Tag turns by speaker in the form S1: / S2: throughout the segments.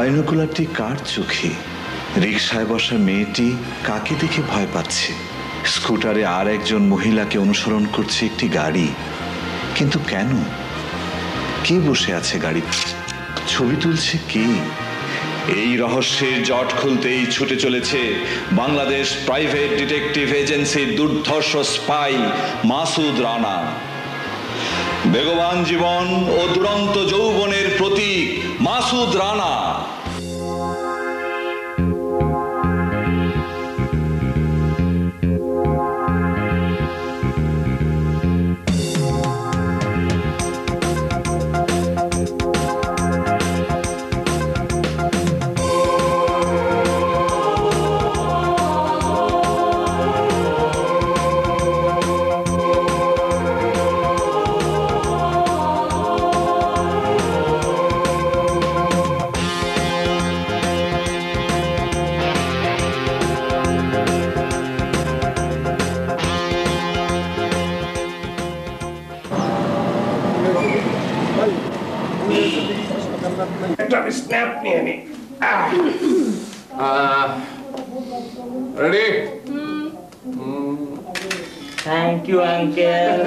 S1: বাইনোকুলারটি কার চোখে? রিকশায় বসা মেয়েটি কাকে দেখে ভয় পাচ্ছে? স্কুটারে আর একজন মহিলাকে অনুসরণ করছে একটি গাড়ি, কিন্তু কেন? কে বসে আছে গাড়িতে? ছবি তুলছে কে? এই রহস্যের জট খুলতেই ছুটে চলেছে বাংলাদেশ প্রাইভেট ডিটেকটিভ এজেন্সির দুর্ধর্ষ স্পাই মাসুদ রানা। বেগবান জীবন ও দুরন্ত যৌবনের প্রতীক মাসুদ রানা।
S2: স্ন্যাপ নিয়ে নি। রেডি?
S3: Thank you uncle.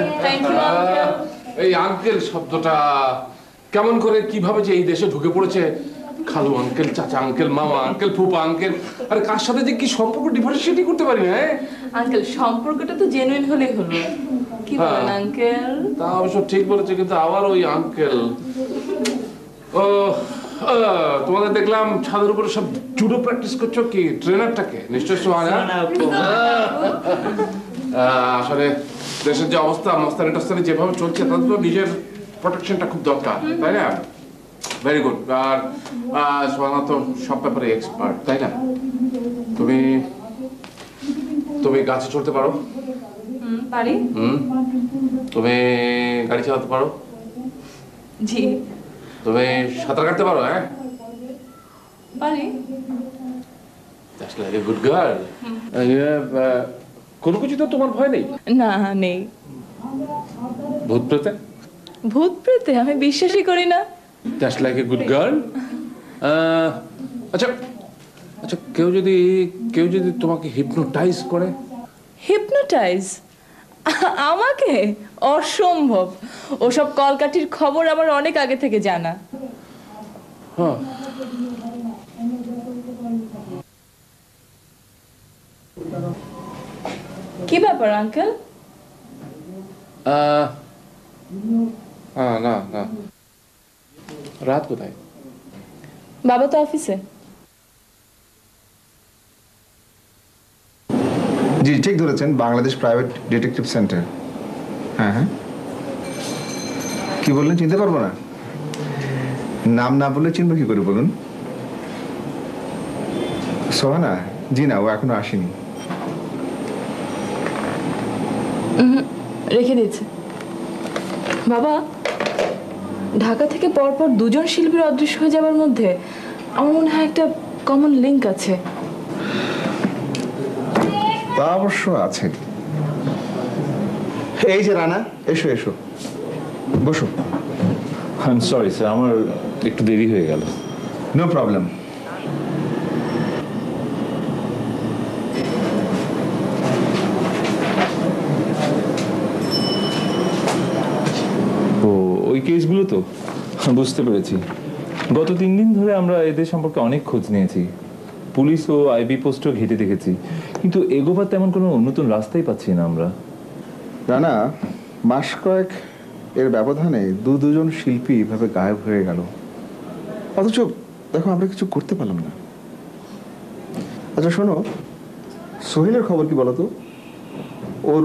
S2: এই আঙ্কেল শব্দটা কেমন করে কিভাবে যে এই দেশে ঢুকে পড়েছে? খালু আঙ্কেল, চাচা আঙ্কেল, মামা আঙ্কেল, ফুপা আঙ্কেল, আরে কার সাথে যে কি সম্পর্ক ডিফারেন্সিয়েটই করতে পারি না।
S4: আঙ্কেল সম্পর্কটা তো জেনুইন হলেই হলো, কি বলেন আঙ্কেল?
S2: তা অবশ্য ঠিক বলেছে, কিন্তু আবার ওই আঙ্কেল। ও তোমাদের দেখলাম ছাদের উপরে সব জুডো প্র্যাকটিস করছো, কি ট্রেনারটাকে? নিশ্চয় সোহানা। আসলে দেশের যে অবস্থা, মস্তানি টস্তানি যেভাবে চলছে, তাদের তো নিজের প্রোটেকশনটা খুব দরকার, তাই না? Very good. আর সোহানা তো সব ব্যাপারে এক্সপার্ট, তাই না? তুমি তুমি গাছে চড়তে পারো?
S4: পারি।
S2: তুমি গাড়ি চালাতে পারো?
S4: জি।
S2: তুমি সাঁতার কাটতে পারো? হ্যাঁ
S4: পারি।
S2: That's like a good girl. কোনো কিছু তো তোমার ভয় নেই?
S4: না, নেই।
S2: ভূত প্রেতে?
S4: ভূত প্রেতে আমি বিশ্বাসই করি না।
S2: That's like a good girl. আচ্ছা আচ্ছা, কেউ যদি তোমাকে হিপনোটাইজ করে?
S4: হিপনোটাইজ? আমাকে? অসম্ভব। ওসব কলকাঠির খবর আমার অনেক আগে থেকে জানা। কি ব্যাপার আঙ্কেল?
S2: না না, রাত কোথায়?
S4: বাবা তো অফিসে।
S5: জি ঠিক ধরেছেন, বাংলাদেশ প্রাইভেট ডিটেকটিভ সেন্টার। হ্যাঁ হ্যাঁ, কি বললেন? চিনতে পারবো না? নাম না বললে চিনবো কি করে বলুন? সোহানা? জি না, ও এখনো আসেনি।
S4: রেখে দিয়েছে। বাবা, ঢাকা থেকে পরপর দুজন শিল্পীর অদৃশ্য হয়ে যাবার মধ্যে আমার মনে হয় একটা কমন লিংক আছে।
S5: তা অবশ্য আছে। এই যে রানা, এসো এসো, বসো।
S1: আই এম সরি স্যার, আমার একটু দেরি হয়ে গেল।
S5: No problem.
S6: ও ওই কেসগুলো তো বুঝতে পেরেছি। গত 3 দিন ধরে আমরা এদের সম্পর্কে অনেক খোঁজ নিয়েছি, পুলিশ ও আইবি পোস্টও ঘেঁটে দেখেছি, কিন্তু এগোবার তেমন কোনো নতুন রাস্তাই পাচ্ছি না আমরা।
S5: রানা, মাস কয়েক এর ব্যবধানে দুজন শিল্পী এভাবে গায়েব হয়ে গেল, অথচ দেখো আমরা কিছু করতে পারলাম না। আচ্ছা শোনো, সোহেলের খবর কি বলো তো? ওর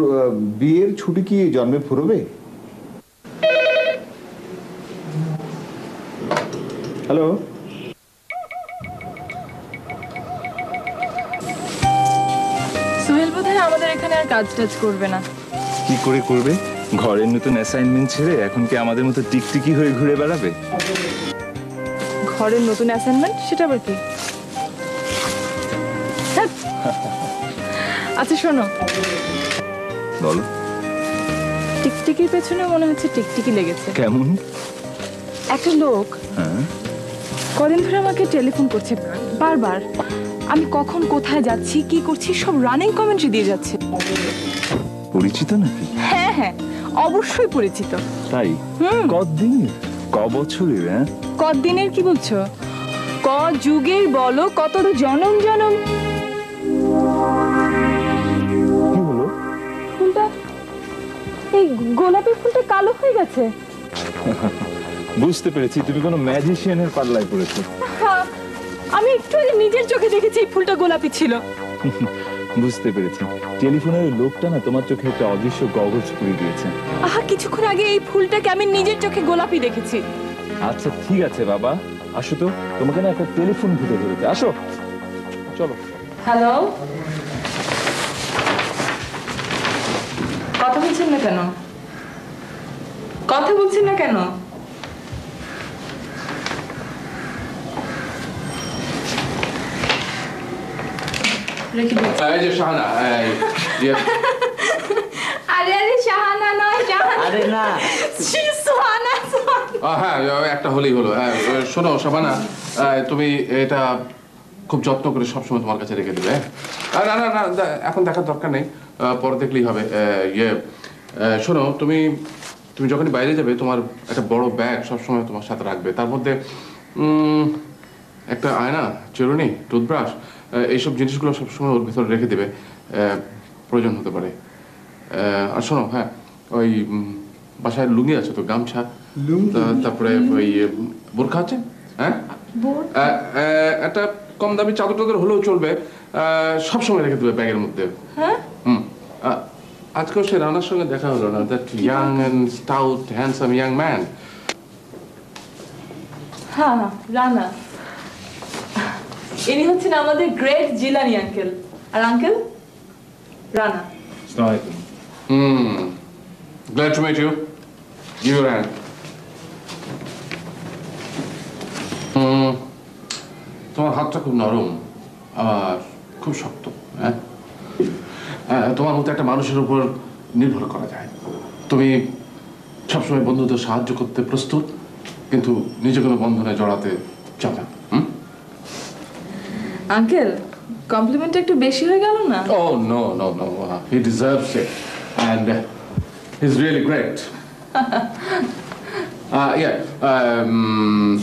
S5: বিয়ের ছুটি কি জন্মে ফুরবে? হ্যালো,
S4: সোহেল বোধহয় আমাদের এখানে আর কাজ টাজ করবে না।
S6: কি করে করবে? ঘরের নতুন অ্যাসাইনমেন্ট ছেড়ে এখন কি আমাদের মতো টিকটিকি হয়ে ঘুরে বেড়াবে?
S4: ঘরের নতুন অ্যাসাইনমেন্ট? সেটা আবার কি? আচ্ছা শোনো,
S6: বলো।
S4: টিকটিকির পেছনে মনে হচ্ছে টিকটিকি লেগেছে।
S6: কেমন?
S4: একটা লোক কদিন ধরে আমাকে টেলিফোন করছে বারবার। আমি কখন কোথায় যাচ্ছি কি করছি সব রানিং কমেন্ট্রি দিয়ে যাচ্ছে।
S6: পরিচিত নাকি?
S4: হ্যাঁ হ্যাঁ, অবশ্যই পরিচিত।
S6: তাই? কতদিনের, ক বছরের? হ্যাঁ,
S4: কতদিনের কি বলছো? ক যুগের বলো, কত জনম জনম।
S6: কি হলো?
S4: ফুলটা, এই গোলাপি ফুলটা কালো হয়ে গেছে।
S6: বুঝতে পেরেছি, তুমি কোনো ম্যাজিশিয়ানের পাল্লায় পড়েছো।
S4: হ্যাঁ, আমি একটু আগে নিজের চোখে দেখেছি এই ফুলটা গোলাপি ছিল।
S6: বুঝতে পেরেছি, টেলিফোনের লোকটা না তোমার চোখে একটা অদৃশ্য গগজ করে দিয়েছে।
S4: আহা, কিছুক্ষণ আগে এই ফুলটাকে আমি নিজের চোখে গোলাপি দেখেছি।
S6: আচ্ছা ঠিক আছে বাবা, আসো তো, তোমাকে না একটা টেলিফোন ঘুরে ধরেছে, আসো চলো।
S4: হ্যালো, কথা বলছেন না কেন? কথা বলছেন না কেন? রেখে দিন।
S2: এই যে শাহানা,
S4: আরে আরে শাহানা নয়, শাহানা।
S3: আরে না,
S4: ছি, সোহানা, সোহানা।
S2: হ্যাঁ একটা হলেই হলো। হ্যাঁ শোনো শাবানা, তুমি এটা খুব যত্ন করে সবসময় তোমার কাছে রেখে দেবে। না না না, এখন দেখার দরকার নেই, পরে দেখলেই হবে। শোনো, তুমি তুমি যখনই বাইরে যাবে তোমার একটা বড় ব্যাগ সবসময় তোমার সাথে রাখবে। তার মধ্যে একটা আয়না, চিরুনি, টুথব্রাশ, এইসব জিনিসগুলো সবসময় ওর ভিতরে রেখে দেবে, প্রয়োজন হতে পারে। আর শোনো, হ্যাঁ ওই বাসায় লুঙ্গি আছে তো, গামছা, তারপরে ওই বোরখা আছে, হ্যাঁ একটা কম দামি চাদর টাদর হলেও চলবে, সবসময় রেখে দেবে ব্যাগের মধ্যে। আজকেও সে রানার সঙ্গে দেখা হলো না, that young and stout handsome young man.
S4: হ্যাঁ রানা, ইনি হচ্ছেন আমাদের গ্রেট জিলানি আঙ্কেল। আর uncle Rana.
S2: Glad to meet you. Give your hand. তোমার হাতটা খুব নরম আর খুব শক্ত, হ্যাঁ তোমার মতো একটা মানুষের উপর নির্ভর করা যায়। তুমি সবসময় বন্ধুদের সাহায্য করতে প্রস্তুত, কিন্তু নিজে কোনো বন্ধনে জড়াতে চাও না।
S4: আঙ্কেল, কমপ্লিমেন্ট একটু বেশি হয়ে গেল না?
S2: Oh no, he deserves it and he's really great.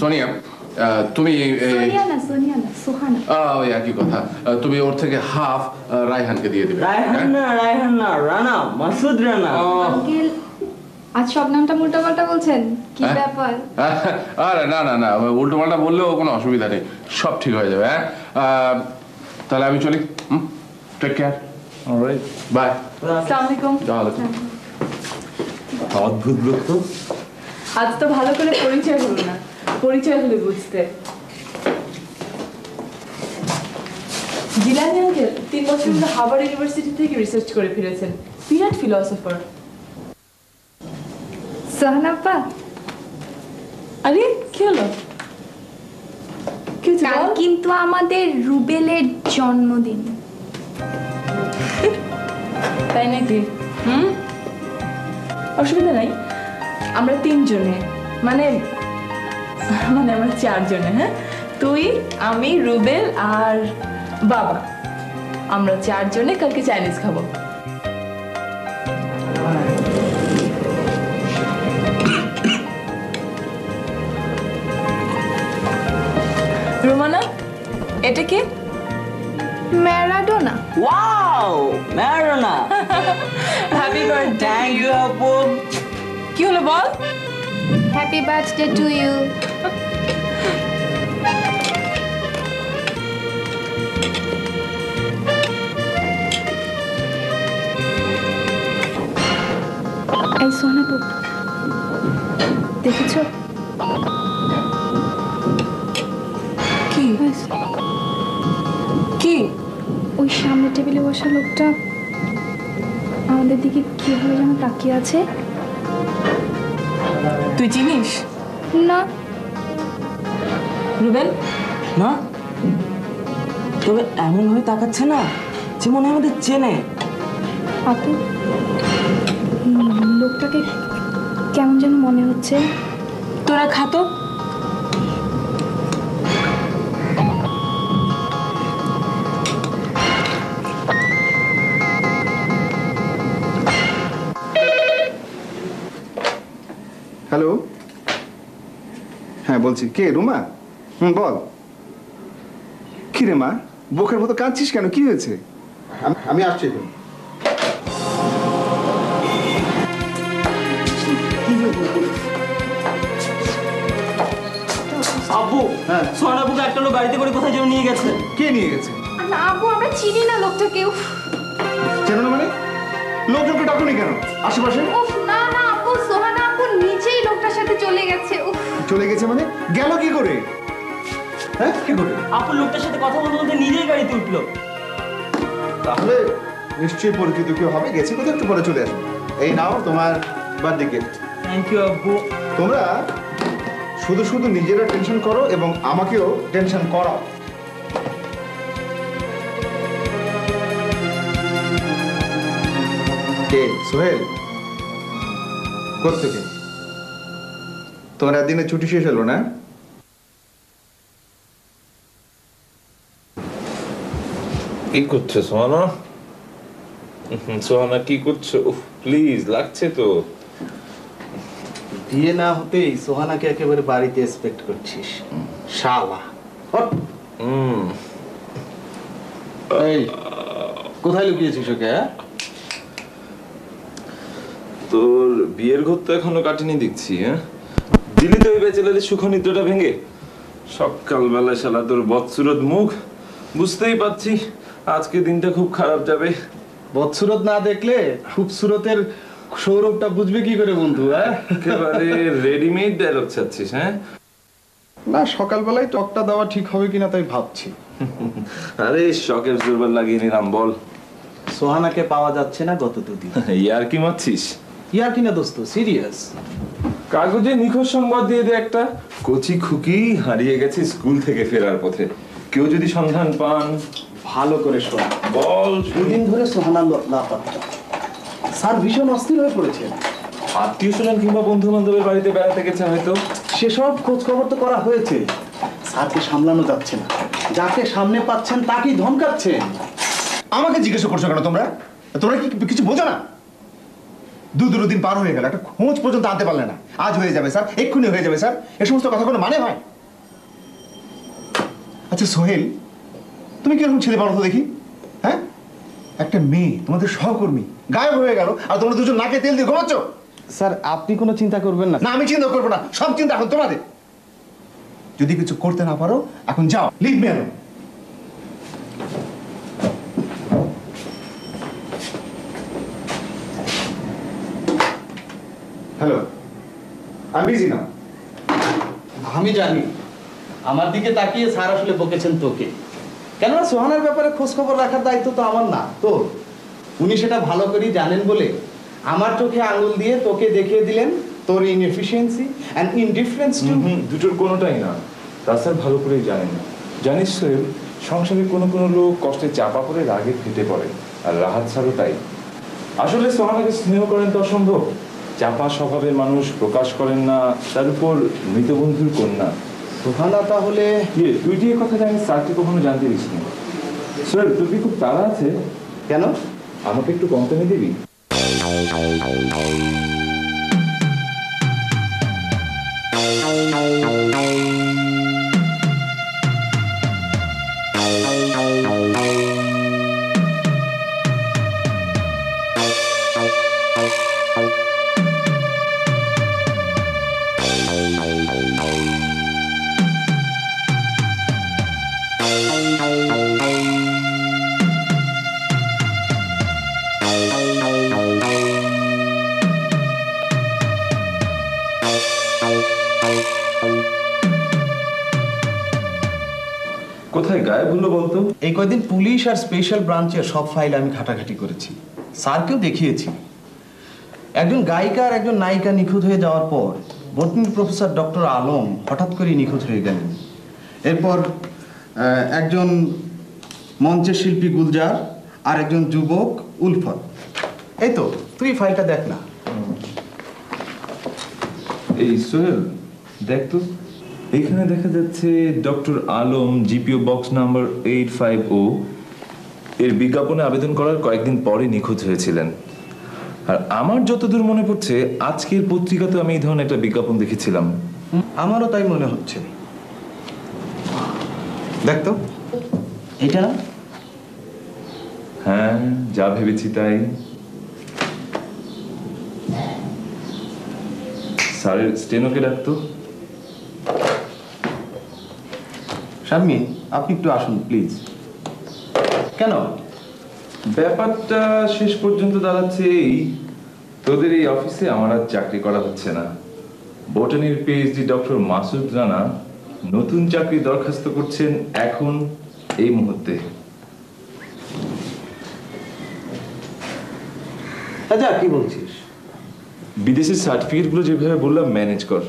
S2: Sonia, তুমি
S7: সোনিয়া না, সোহানা।
S2: একই কথা, তুমি ওর থেকে হাফ রায়হানকে দিয়ে দিবে।
S3: রায়হান না, রানা, মাসুদ রানা।
S7: আঙ্কেল, আজ সব নামটা উল্টাপাল্টা বলছেন, কি ব্যাপার?
S2: আরে না না না, উল্টো পাল্টা বললেও কোনো অসুবিধা নেই, সব ঠিক হয়ে যাবে। হ্যাঁ তাহলে আমি চলি। Take care. Alright, bye.
S4: আসসালামু আলাইকুম।
S6: অদ্ভুত লোক তো।
S4: আজ তো ভালো করে পরিচয় হলো না, পরিচয় হলে বুঝতে। জিলানি আঙ্কেল 3 বছর ধরে হার্ভার্ড ইউনিভার্সিটি থেকে রিসার্চ করে ফিরেছেন, বিরাট ফিলোসফার।
S7: সোহানাপ্পা,
S4: আরে কি হলো?
S7: কাল কিন্তু আমাদের রুবেলের জন্মদিন।
S4: তাই নাকি? অসুবিধা নাই, আমরা 3 জনে, মানে আমরা 4 জনে। হ্যাঁ, তুই, আমি, রুবেল আর বাবা, আমরা 4 জনে কালকে চাইনিজ খাবো। রোমানা, এটা কি?
S7: Maradona.
S3: Wow, Maradona.
S4: Happy birthday.
S3: Thank you আপু।
S4: কি হলো বল?
S7: Happy birthday to you. এই সোহানাপু, দেখেছো?
S4: কি কি?
S7: ওই সামনের টেবিলে বসা লোকটা আমাদের দিকে কিভাবে যেন তাকিয়ে আছে।
S4: তুই চিনিস?
S7: না।
S4: রুবেল?
S3: না, তবে এমন ভাবে তাকাচ্ছে না যে মনে হয় আমাদের চেনে।
S7: আপু, লোকটাকে কেমন যেন মনে হচ্ছে।
S4: তোরা খাতো।
S5: হ্যালো, হ্যাঁ বলছি। কে? রুমা? বল। কি রে মা, বোকের মতো কাঁদছিস কেন? কি হয়েছে? আমি আসছি এখন।
S8: আব্বু,
S5: হ্যাঁ।
S8: সোহানা আপুকে একটা লোক গাড়িতে করে কোথায় যেন নিয়ে গেছে।
S5: কে নিয়ে গেছে?
S7: না আব্বু, আমরা চিনি না লোকটাকে। উফ
S5: চেনো না মানে? লোকজনকে ডাকুনি কেন আশেপাশে?
S7: উফ, না না আব্বু, সোহানা আপু নিজেই লোকটার সাথে চলে গেছে। উফ,
S5: চলে গেছে মানে? গেল কি করে? হ্যাঁ, কি করে?
S8: আপু লোকটার সাথে কথা বলতে বলতে নিজেই গাড়িতে উঠলো।
S5: তাহলে নিশ্চয়ই পরিচিত কেউ হবে, গেছে কোথাও, একটু পরে চলে আসবে। এই নাও তোমার বার্থডে গিফট।
S8: থ্যাংক ইউ আব্বু।
S5: তোমরা শুধু শুধু নিজেরা টেনশন করো এবং আমাকেও টেনশন করাও। কে? সোহেল? কোত্থেকে? তোমার একদিনে ছুটি শেষ হলো না?
S6: কি করছো সোহানা? সোহানা কি করছো? প্লিজ, লাগছে তো।
S9: বিয়ে না হতেই সোহানাকে একেবারে বাড়িতে এক্সপেক্ট করছিস, শালা। হট। এই, কোথায় লুকিয়েছিস ওকে? হ্যাঁ,
S6: তোর বিয়ের ঘর তো এখনো কাটেনি দেখছি। হ্যাঁ, দিলি তো ওই বেচারাদের সুখ নিদ্রাটা ভেঙে। সকালবেলা শালা তোর বৎসুরত মুখ, বুঝতেই পারছি আজকে দিনটা খুব খারাপ যাবে।
S9: বৎসুরত না দেখলে খুবসুরতের সৌরভটা বুঝবে কি করে বন্ধু? হ্যাঁ,
S6: একেবারে রেডিমেড ডায়লগ চাচ্ছিস? হ্যাঁ,
S9: না সকালবেলায় টকটা দেওয়া ঠিক হবে কিনা তাই ভাবছি।
S6: আরে শখের জোরবার লাগিয়ে নিলাম, বল।
S9: সোহানাকে পাওয়া যাচ্ছে না গত দুদিন।
S6: ইয়ার কি মারছিস?
S9: ইয়ার কিনা দোস্ত, সিরিয়াস।
S6: কাগজে নিখোঁজ সংবাদ দিয়ে দে একটা। কচি খুকি হারিয়ে গেছে স্কুল থেকে ফেরার পথে। কেউ যদি সন্ধান পান,
S9: ভালো করে শোন।
S6: বল।
S9: দুদিন ধরে সোহানা লাপাত্তা। স্যার ভীষণ অস্থির হয়ে পড়েছে।
S6: আত্মীয় স্বজন কিংবা বন্ধু বান্ধবের বাড়িতে বেড়াতে গেছে হয়তো।
S9: সেসব খোঁজ খবর তো করা হয়েছে, স্যারকে সামলানো যাচ্ছে না। যাকে সামনে পাচ্ছেন তাকেই ধমকাচ্ছেন।
S5: আমাকে জিজ্ঞাসা করছো কেন তোমরা? তোমরা কি কিছু বোঝো না? দিন পার হয়ে গেল, একটা খোঁজ পর্যন্ত আনতে পারলে না। আজ হয়ে যাবে স্যার, এক্ষুনি হয়ে যাবে স্যার, এ সমস্ত কথা কোনো মানে হয়? আচ্ছা সোহেল, তুমি কিরকম ছেলে পারো তো দেখি? হ্যাঁ, একটা মেয়ে তোমাদের সহকর্মী গায়েব হয়ে গেল, আর তোমরা দুজন নাকে তেল দিয়ে ঘুমাচ্ছ।
S9: স্যার আপনি কোনো চিন্তা করবেন না।
S5: না, আমি চিন্তা করবো না, সব চিন্তা এখন তোমাদের। যদি কিছু করতে না পারো এখন যাও, লিভ মি অ্যালোন। হ্যালো, আমি বিজি না।
S9: আমি জানি আমার দিকে তাকিয়ে স্যার আসলে বকেছেন তোকে, কেননা সোহানার ব্যাপারে খোঁজ খবর রাখার দায়িত্ব তো আমার না, তো উনি সেটা ভালো করেই জানেন বলে আমার চোখে আঙুল দিয়ে তোকে দেখিয়ে দিলেন তোর ইনএফিশিয়েন্সি অ্যান্ড ইনডিফারেন্স টু।
S6: দুটোর কোনোটাই না। রাস্তার ভালো করেই জানেন। জানিস সোহেল, সংসারে কোনো কোনো লোক কষ্টে চাপা পড়ে রাগে ফেটে পড়ে, আর রাহাত স্যারও তাই। আসলে সোহানাকে স্নেহ করেন তো অসম্ভব। চাপা স্বভাবের মানুষ, প্রকাশ করেন না, তার উপর মৃতবন্ধুর কন্যা।
S9: সোহানা তাহলে
S6: তুই যে কথা জানিস স্যারকে কখনো জানতে দিস না। সোহেল, তোর কি খুব তাড়া আছে?
S9: কেন?
S6: আমাকে একটু কোম্পানি দিবি? কোথায় গায়েব হলো বলতো?
S9: এই কয়দিন পুলিশ আর স্পেশাল ব্রাঞ্চের সব ফাইল আমি ঘাটাঘাটি করেছি, স্যারকেও দেখিয়েছি। একজন গায়িকা আর একজন নায়িকা নিখোঁজ হয়ে যাওয়ার পর বটনি প্রফেসর ডক্টর আলম হঠাৎ করে নিখোঁজ হয়ে গেলেন। এরপর একজন মঞ্চের শিল্পী গুলজার আর একজন যুবক উলফত। এই তো, তুই ফাইলটা দেখ না।
S6: এই সোহেল, দেখ তো, এখানে দেখা যাচ্ছে doctor Alam, GPO box number 850 এর বিজ্ঞাপনে আবেদন করার কয়েকদিন পরে নিখোঁজ হয়েছিলেন। আর আমার যতদূর মনে পড়ছে আজকের পত্রিকাতে আমি এই ধরনের একটা বিজ্ঞাপন দেখেছিলাম।
S9: আমারও তাই মনে হচ্ছে। দেখ তো, এটা না?
S6: হ্যাঁ, যা ভেবেছি তাই। স্যারের স্টেনোকে ডাকতো।
S9: শারমিন, আপনি একটু আসুন প্লিজ। কেন?
S6: ব্যাপারটা শেষ পর্যন্ত দাঁড়াচ্ছে এই, তোদের এই অফিসে আমার আর চাকরি করা হচ্ছে না। বোটানির পিএইচডি ডক্টর মাসুদ রানা নতুন চাকরি দরখাস্ত করছেন এখন এই মুহূর্তে।
S9: আচ্ছা, কি বলছিস?
S6: বিদেশের সার্টিফিকেটগুলো যেভাবে বললাম ম্যানেজ কর।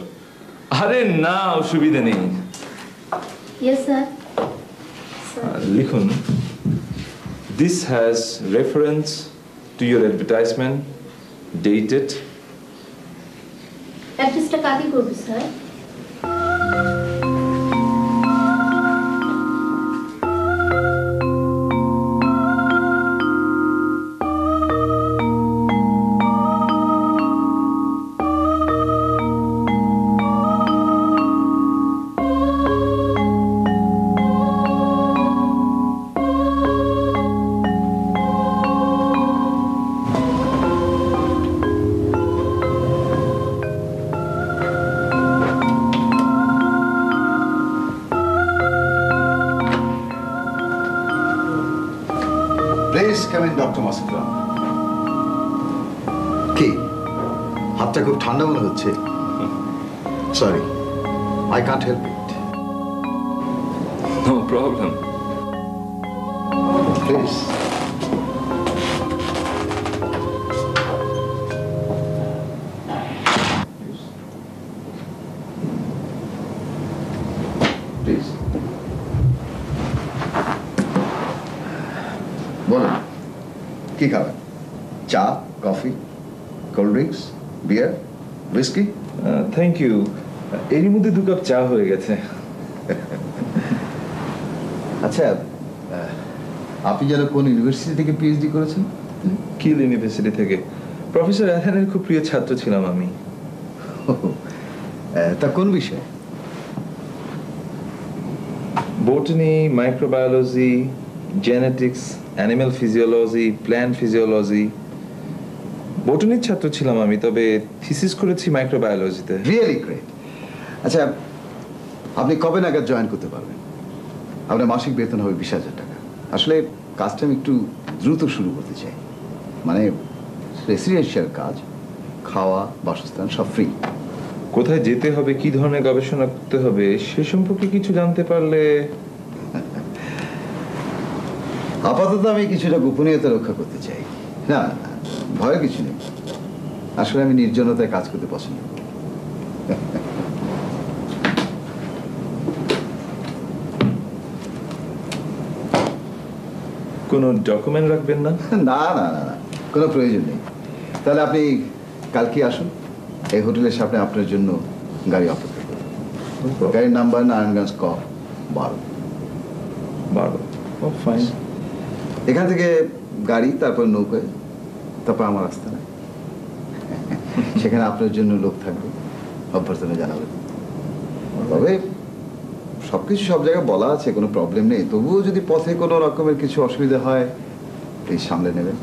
S6: আরে না, অসুবিধা নেই।
S7: Yes sir.
S6: লিখুন, this has reference to your advertisement dated
S7: অ্যাড্রেসটা কাকে করবে sir?
S5: Please come in doctor Masud Rana. কি হাতটা খুব ঠান্ডা মনে হচ্ছে? Sorry, I can't help it.
S6: no problem.
S5: Please. Please বলুন, কি খাবেন? চা, coffee, cold drinks, beer, whisky?
S6: Thank you. এরই মধ্যে 2 কাপ চা হয়ে গেছে।
S5: আচ্ছা, আপনি যেন কোন ইউনিভার্সিটি থেকে পিএইচডি করেছেন?
S6: কিল ইউনিভার্সিটি থেকে। প্রফেসর অ্যাথানের খুব প্রিয় ছাত্র ছিলাম আমি।
S5: তা কোন বিষয়?
S6: Botany, microbiology, genetics, animal physiology, plant physiology. বটানির ছাত্র ছিলাম আমি, তবে থিসিস করেছি মাইক্রোবায়োলজিতে।
S5: Really great. আচ্ছা, আপনি কবে নাগাদ জয়েন করতে পারবেন? আপনার মাসিক বেতন হবে 20,000 টাকা। আসলে কাজটা আমি একটু দ্রুত শুরু করতে চাই। মানে রেসিডেন্সিয়াল কাজ, খাওয়া, বাসস্থান সব ফ্রি।
S6: কোথায় যেতে হবে, কি ধরনের গবেষণা করতে হবে সে সম্পর্কে কিছু জানতে পারলে।
S5: আপাতত আমি কিছুটা গোপনীয়তা রক্ষা করতে চাই। না না, ভয়ের কিছু নেই। আসলে আমি নির্জনতায় কাজ করতে পছন্দ করি।
S6: কোনো ডকুমেন্ট রাখবেন না?
S5: না না না না, কোনো প্রয়োজন নেই। তাহলে আপনি কালকে আসুন, এই হোটেলের সামনে আপনার জন্য গাড়ি অপেক্ষা করবে। গাড়ির নাম্বার নারায়ণগঞ্জ ক 12।
S6: ফাইন।
S5: এখান থেকে গাড়ি, তারপর নৌকায়, তারপর আমার আস্তানা। সেখানে আপনার জন্য লোক থাকবে, অভ্যর্থনা জানাবেন। তবে সবকিছু সব জায়গায় বলা আছে, কোনো প্রবলেম নেই। তবুও যদি পথে কোনো রকমের কিছু অসুবিধা হয়, প্লিজ সামলে নেবেন।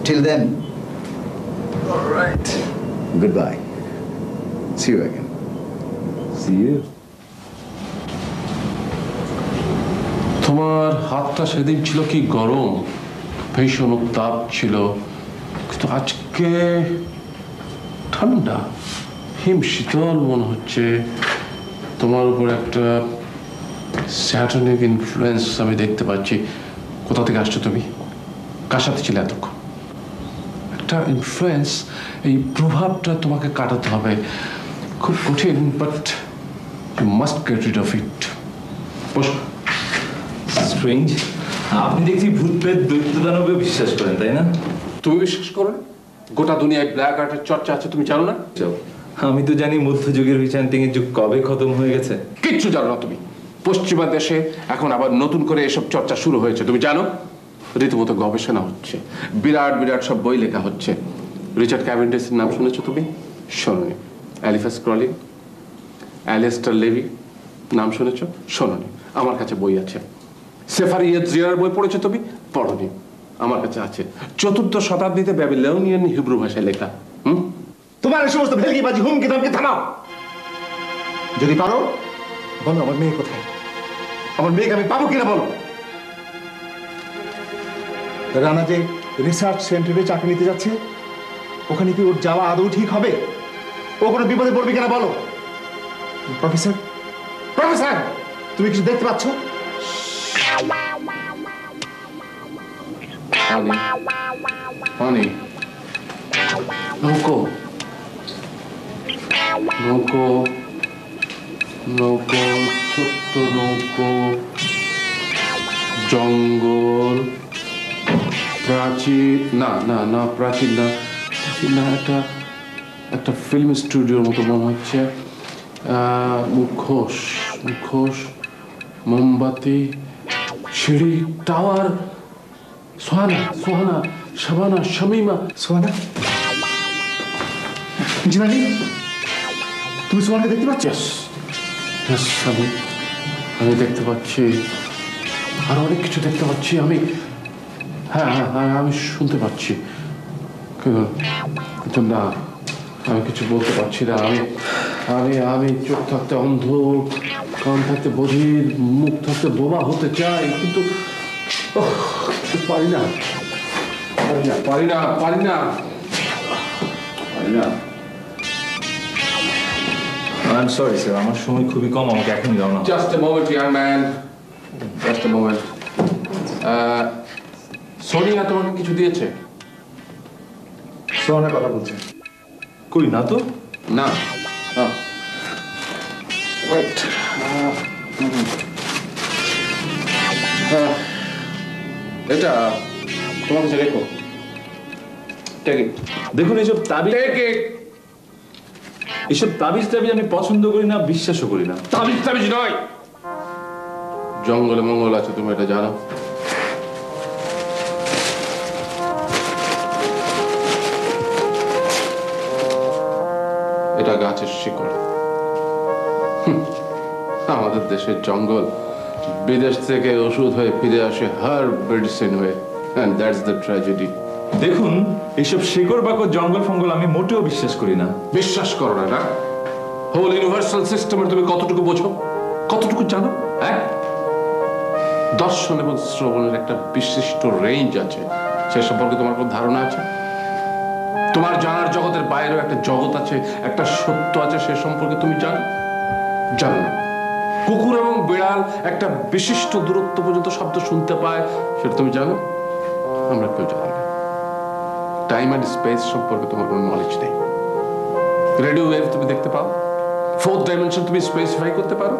S5: Till then, alright, goodbye, see you again.
S6: See you.
S2: তোমার হাতটা সেদিন ছিল কি গরম, ভীষণ উত্তাপ ছিল, কিন্তু আজকে ঠান্ডা, হিম শীতল মনে হচ্ছে। তোমার উপর একটা স্যাটানিক ইনফ্লুয়েন্স আমি দেখতে পাচ্ছি। কোথা থেকে আসছো তুমি? কার সাথে ছিলে এতক্ষণ? একটা ইনফ্লুয়েন্স, এই প্রভাবটা তোমাকে কাটাতে হবে। খুব কঠিন, but you must get rid of it. বসো।
S6: স্ট্রেঞ্জ, আপনি দেখছি ভূত প্রেত দৈত্য দানবে বিশ্বাস করেন, তাই না?
S2: তুমি বিশ্বাস করো না? গোটা দুনিয়ায় ব্ল্যাক আর্টের চর্চা আছে, তুমি জানো না?
S6: আমি তো জানি মধ্যযুগের রিচান্টিং এর যুগ কবে খতম হয়ে গেছে।
S2: কিচ্ছু জানো না তুমি। পশ্চিমা দেশে এখন আবার নতুন করে এসব চর্চা শুরু হয়েছে, তুমি জানো? রীতিমতো গবেষণা হচ্ছে, বিরাট বিরাট সব বই লেখা হচ্ছে। রিচার্ড ক্যাভেন্ডিশের নাম শুনেছো তুমি? শোনোনি। অ্যালিফাস ক্রলিং, অ্যালেস্টার লেভি নাম শুনেছো? শোনোনি। আমার কাছে বই আছে। সেফার ইয়েজিয়ার বই পড়েছো তুমি? পড়োনি। আমার কাছে আছে। 4th শতাব্দীতে ব্যাবিলনিয়ান হিব্রু ভাষায় লেখা।
S9: তোমার এই সমস্ত ভেলকিবাজি হুমকি ধমকি থামাও। যদি পারো বলো আমার মেয়ে কোথায়, আমার মেয়েকে আমি পাবো কিনা বলো। রানা যে রিসার্চ সেন্টারে চাকরি নিতে যাচ্ছে, ওখানে কি ওর যাওয়া আদৌ ঠিক হবে? ও কোনো বিপদে পড়বে কিনা বলো। প্রফেসর, প্রফেসর, তুমি কিছু দেখতে পাচ্ছ?
S2: পানি, নৌকো, নৌকো, নৌকো, ছোট্ট নৌকো, জঙ্গল, প্রাচীর, না না না প্রাচীর না, প্রাচীর না, একটা ফিল্ম স্টুডিওর মতো মনে হচ্ছে। মুখোশ, মুখোশ, মোমবাতি, সিঁড়ি, টাওয়ার, সোহানা, সোহানা, শাবানা, শামিমা।
S9: সোহানা, জিনানি, তুমি সোহানাকে দেখতে পাচ্ছ?
S2: আমি দেখতে পাচ্ছি, আর অনেক কিছু দেখতে পাচ্ছি আমি। হ্যাঁ হ্যাঁ হ্যাঁ, আমি শুনতে পাচ্ছি, কিন্তু না, আমি কিছু বলতে পারছি না। আমি চোখ থাকতে অন্ধ, কান থাকতে বধির, মুখ থাকতে বোবা হতে চাই, কিন্তু পারি না, পারি না, পারি না, পারি না, পারি না।
S6: I'm sorry স্যার, আমার সময় খুবই কম, আমাকে এখনই যাও না।
S2: Just a moment, young man. Just a moment. Sonia তোমাকে কিছু দিয়েছে?
S5: সোহানা কথা বলছে।
S6: কই না তো।
S2: না। Wait. এটা তোমার কাছে রেখো। Take it.
S6: দেখুন এইসব তাবিজ,
S2: Take it.
S6: এইসব তাবিজ টাবিজ আমি পছন্দ করি না, বিশ্বাসও করি না।
S2: তাবিজ তাবিজ নয়, জঙ্গলে মঙ্গল আছে, তুমি এটা জানো? এটা গাছের শিকড়। আমাদের দেশের জঙ্গল বিদেশ থেকে ওষুধ হয়ে ফিরে আসে হার্ব মেডিসিন হয়ে, and that's the tragedy.
S6: দেখুন এইসব শেকড় বাকড় জঙ্গল ফঙ্গল আমি মোটেও বিশ্বাস করি না।
S2: বিশ্বাস করো না? হোল ইউনিভার্সাল সিস্টেমের তুমি কতটুকু বোঝো, কতটুকু জানো? হ্যাঁ, দর্শন এবং শ্রবণের একটা বিশিষ্ট রেঞ্জ আছে, সে সম্পর্কে তোমার কোনো ধারণা আছে? তোমার জানার জগতের বাইরেও একটা জগৎ আছে, একটা সত্য আছে, সে সম্পর্কে তুমি জানো? জানো না। কুকুর এবং বিড়াল একটা বিশিষ্ট দূরত্ব পর্যন্ত শব্দ শুনতে পায়, সেটা তুমি জানো? আমরা কেউ জানি না। টাইম অ্যান্ড স্পেস সম্পর্কে তোমার কোনো নলেজ নেই। রেডিও ওয়েভ তুমি দেখতে পাও, 4th ডাইমেনশন তুমি স্পেসিফাই করতে পারো?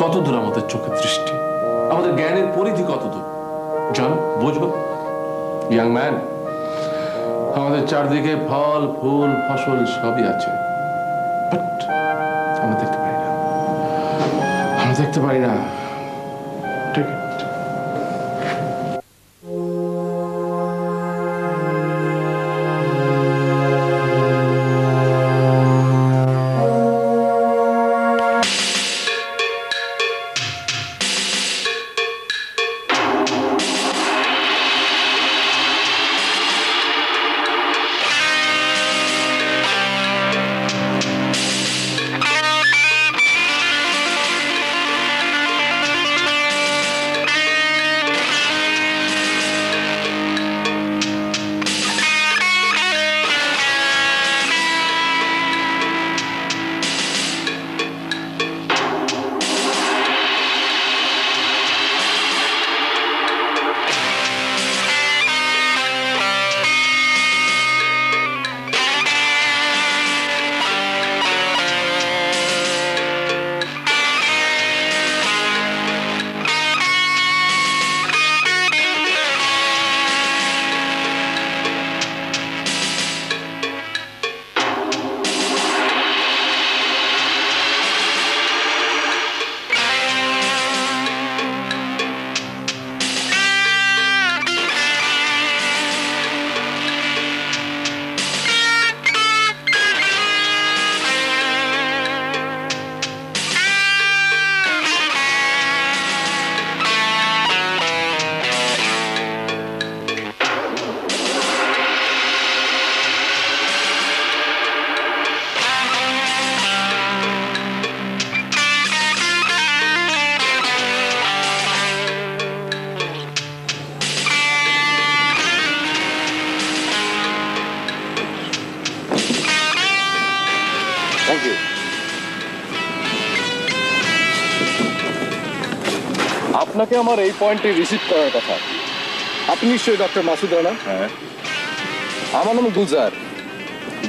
S2: কত দূর আমাদের চোখের দৃষ্টি, আমাদের জ্ঞানের পরিধি কত দূর জানো, বুঝো? ইয়াং ম্যান, আমাদের চারদিকে ফল ফুল ফসল সবই আছে, বাট আমরা দেখতে পারি না, আমরা দেখতে পারি না। ঠিক আছে।
S10: আপনাকে আমার এই পয়েন্টে রিসিভ করার কথা। আপনি নিশ্চয়ই ডক্টর মাসুদ রানা?
S6: হ্যাঁ।
S10: আমার নাম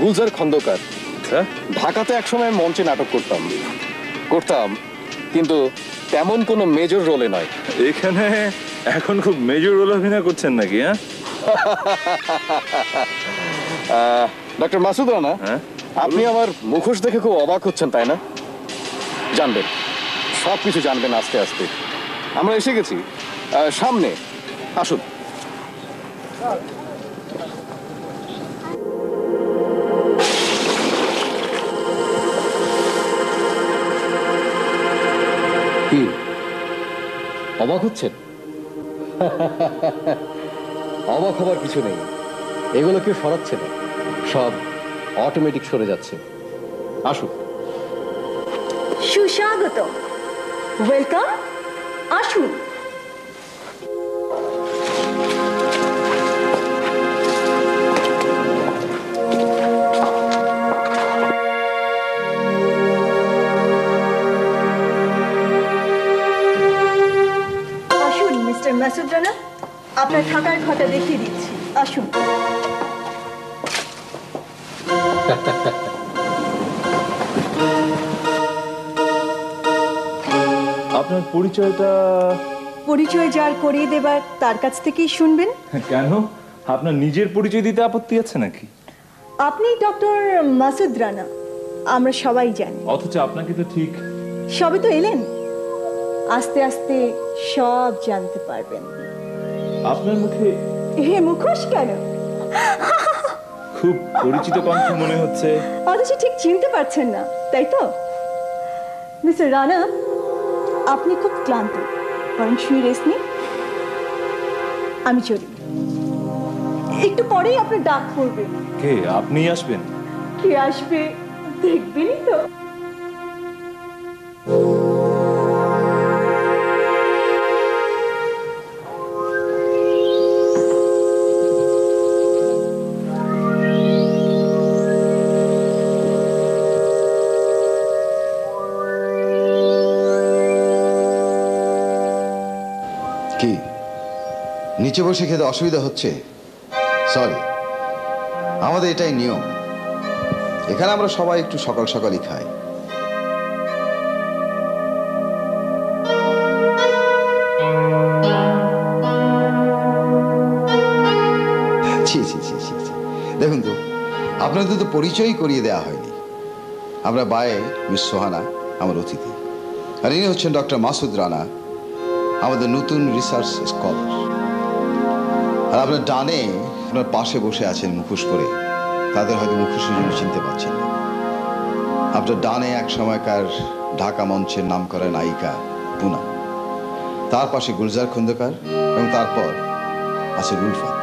S10: গুলজার খন্দকার। ঢাকাতে একসময় মঞ্চে নাটক করতাম, কিন্তু তেমন কোনো মেজর রোলে নয়।
S6: এখানে এখন খুব মেজর রোল অভিনয় করছেন নাকি? হ্যাঁ,
S10: ডক্টর মাসুদ রানা, আপনি আমার মুখোশ দেখে খুব অবাক হচ্ছেন, তাই না? জানবেন, সবকিছু জানবেন আস্তে আস্তে। আমরা এসে গেছি সামনে, আসুন। কি অবাক হচ্ছেন? অবাক হবার কিছু নেই, এগুলো কেউ সরাচ্ছে না, সব অটোমেটিক সরে যাচ্ছে। আসুন।
S11: সুস্বাগত, ওয়েলকাম, আসুন। আসুন মিস্টার মাসুদ রানা, আপনার থাকার ঘরটা দেখিয়ে দিচ্ছি, আসুন।
S6: আপনার পরিচয়টা?
S11: পরিচয় যার করিয়ে দেবার তার কাছ থেকেই শুনবেন।
S6: কেন, আপনার নিজের পরিচয় দিতে আপত্তি আছে নাকি?
S11: আপনি ডক্টর মাসুদ রানা, আমরা সবাই জানি।
S6: অথচ আপনাকে তো ঠিক।
S11: সবে তো এলেন, আস্তে আস্তে সব জানতে পারবেন।
S6: আপনার মুখে
S11: হে মুখোশ কেন?
S6: খুব পরিচিত কণ্ঠ মনে হচ্ছে।
S11: অথচ ঠিক চিনতে পারছেন না, তাই তো? মিস্টার রানা, আপনি খুব ক্লান্ত, বরং শুয়ে রেস্ট নিন। আমি চলি, একটু পরেই আপনার ডাক পড়বে।
S6: কে, আপনিই আসবেন?
S11: কে আসবে দেখবেনই তো।
S12: কি নিচে বসে খেতে অসুবিধা হচ্ছে? সরি, আমাদের এটাই নিয়ম। এখানে আমরা সবাই একটু সকাল সকালই খাই। ছি ছি ছি ছি ছি। দেখুন তো, আপনাদের তো পরিচয়ই করিয়ে দেওয়া হয়নি। আমরা বায়ে মিস সোহানা আমার অতিথি, আর ইনি হচ্ছেন ডক্টর মাসুদ রানা, আমাদের নতুন রিসার্চ স্কলার। আর আপনার ডানে আপনার পাশে বসে আছেন মুখোশ করে, তাদের হয়তো মুখোশের জন্য চিনতে পারছেন না। আপনার ডানে এক সময়কার ঢাকা মঞ্চের নামকরা নায়িকা পুনম, তার পাশে গুলজার খন্দকার, এবং তারপর আছে Ulfat.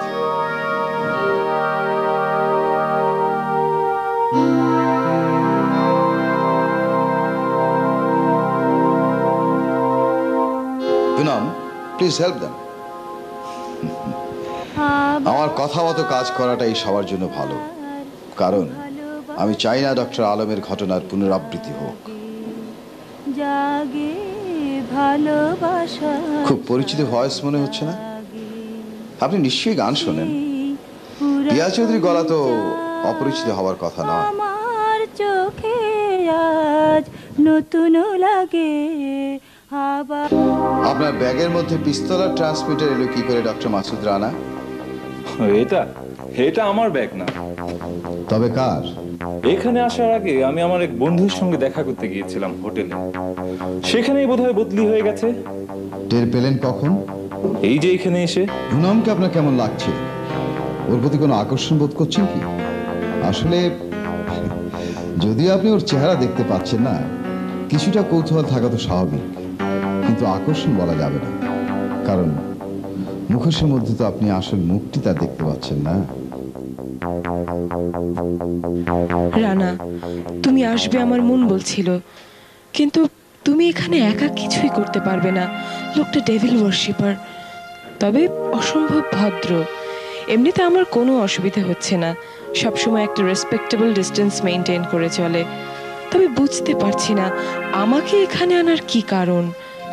S12: Poonam, please help them. আমার কথা মতো কাজ করাটাই সবার জন্য ভালো, কারণ আমি চাই না ডক্টর আলমের ঘটনার পুনরাবৃত্তি হোক। খুব পরিচিত ভয়েস মনে হচ্ছে না? আপনি নিশ্চয়ই গান শোনেন। পিয়া চৌধুরী গলা তো অপরিচিত হওয়ার কথা নয়।
S13: আমার চোখে আজ নতুন লাগে।
S12: আপনার ব্যাগের মধ্যে পিস্তল আর ট্রান্সমিটার এলো কি করে ডক্টর মাসুদ রানা?
S6: এটা আমার ব্যাগ না।
S12: তবে কার?
S6: এখানে আসার আগে আমি আমার এক বন্ধুর সঙ্গে দেখা করতে গিয়েছিলাম হোটেলে, সেখানেই বোধহয় বদলি হয়ে গেছে।
S12: টের পেলেন কখন?
S6: এই যে এখানে এসে।
S12: পুনমকে আপনার কেমন লাগছে? ওর প্রতি কোনো আকর্ষণ বোধ করছেন কি? আসলে যদিও আপনি ওর চেহারা দেখতে পাচ্ছেন না, কিছুটা কৌতূহল থাকা তো স্বাভাবিক, কিন্তু আকর্ষণ বলা যাবে না, কারণ মুখোশের মধ্যে তো আপনি আসল মুখটি তার দেখতে পাচ্ছেন না।
S14: রানা, তুমি আসবে আমার মন বলছিল, কিন্তু তুমি এখানে একা কিছুই করতে পারবে না। লোকটা ডেভিল ওয়ার্শিপার, তবে অসম্ভব ভদ্র। এমনিতে আমার কোনো অসুবিধা হচ্ছে না, সবসময় একটা রেসপেক্টেবল ডিস্টেন্স মেনটেন করে চলে। তবে বুঝতে পারছি না আমাকে এখানে আনার কি কারণ।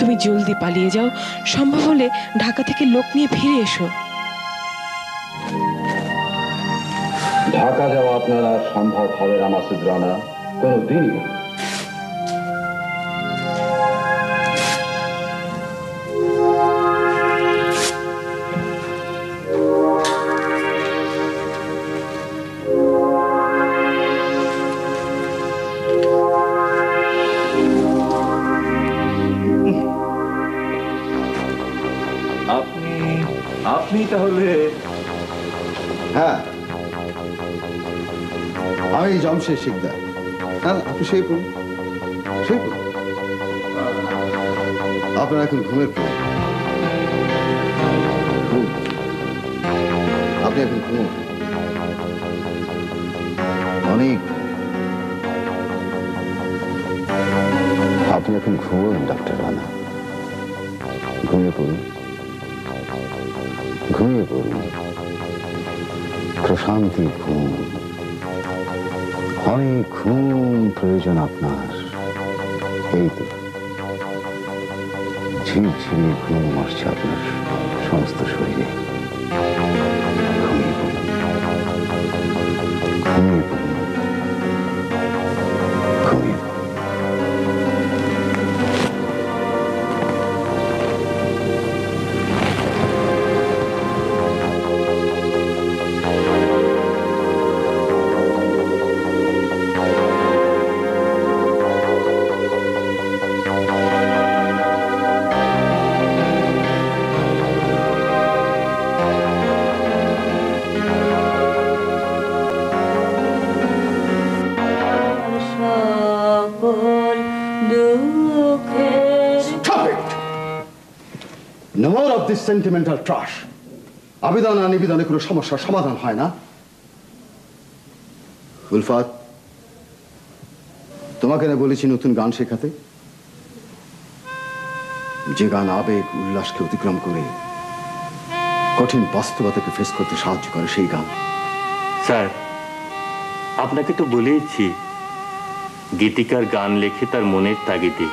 S14: তুমি জলদি পালিয়ে যাও, সম্ভব হলে ঢাকা থেকে লোক নিয়ে ফিরে এসো।
S15: ঢাকা যাওয়া আপনার আর সম্ভব হবে না মাসুদ রানা, কোনোদিনই না।
S6: আপনি তাহলে?
S5: হ্যাঁ, আমি জমশেদ শিকদার। হ্যাঁ, আপনি সেই পড়ুন, সেই পড়ুন। আপনার এখন ঘুমের পর আপনি এখন ঘুম, অনেক
S15: আপনি এখন ঘুমোন ডাক্তার রানা, ঘুমিয়ে পড়ুন, ঘুমিয়ে পড়ুন, প্রশান্তি ঘুম, অনেক ঘুম প্রয়োজন আপনার। এই তো ঝিরঝিরে ঘুম আসছে আপনার সমস্ত শরীরে। ঘুমিয়ে পড়ুন, ঘুমিয়ে পড়ুন, ঘুমিয়ে পড়ুন।
S5: No more of this sentimental trash. আবেদন আর নিবেদনে কোনো সমস্যার সমাধান হয় না। উলফাত, তোমাকে না বলেছি নতুন গান শেখাতে, যে গান আবেগ উল্লাসকে অতিক্রম করে কঠিন বাস্তবতাকে ফেস করতে সাহায্য করে, সেই গান।
S16: স্যার, আপনাকে তো বলেইছি, গীতিকার গান লেখে তার মনের তাগিদে,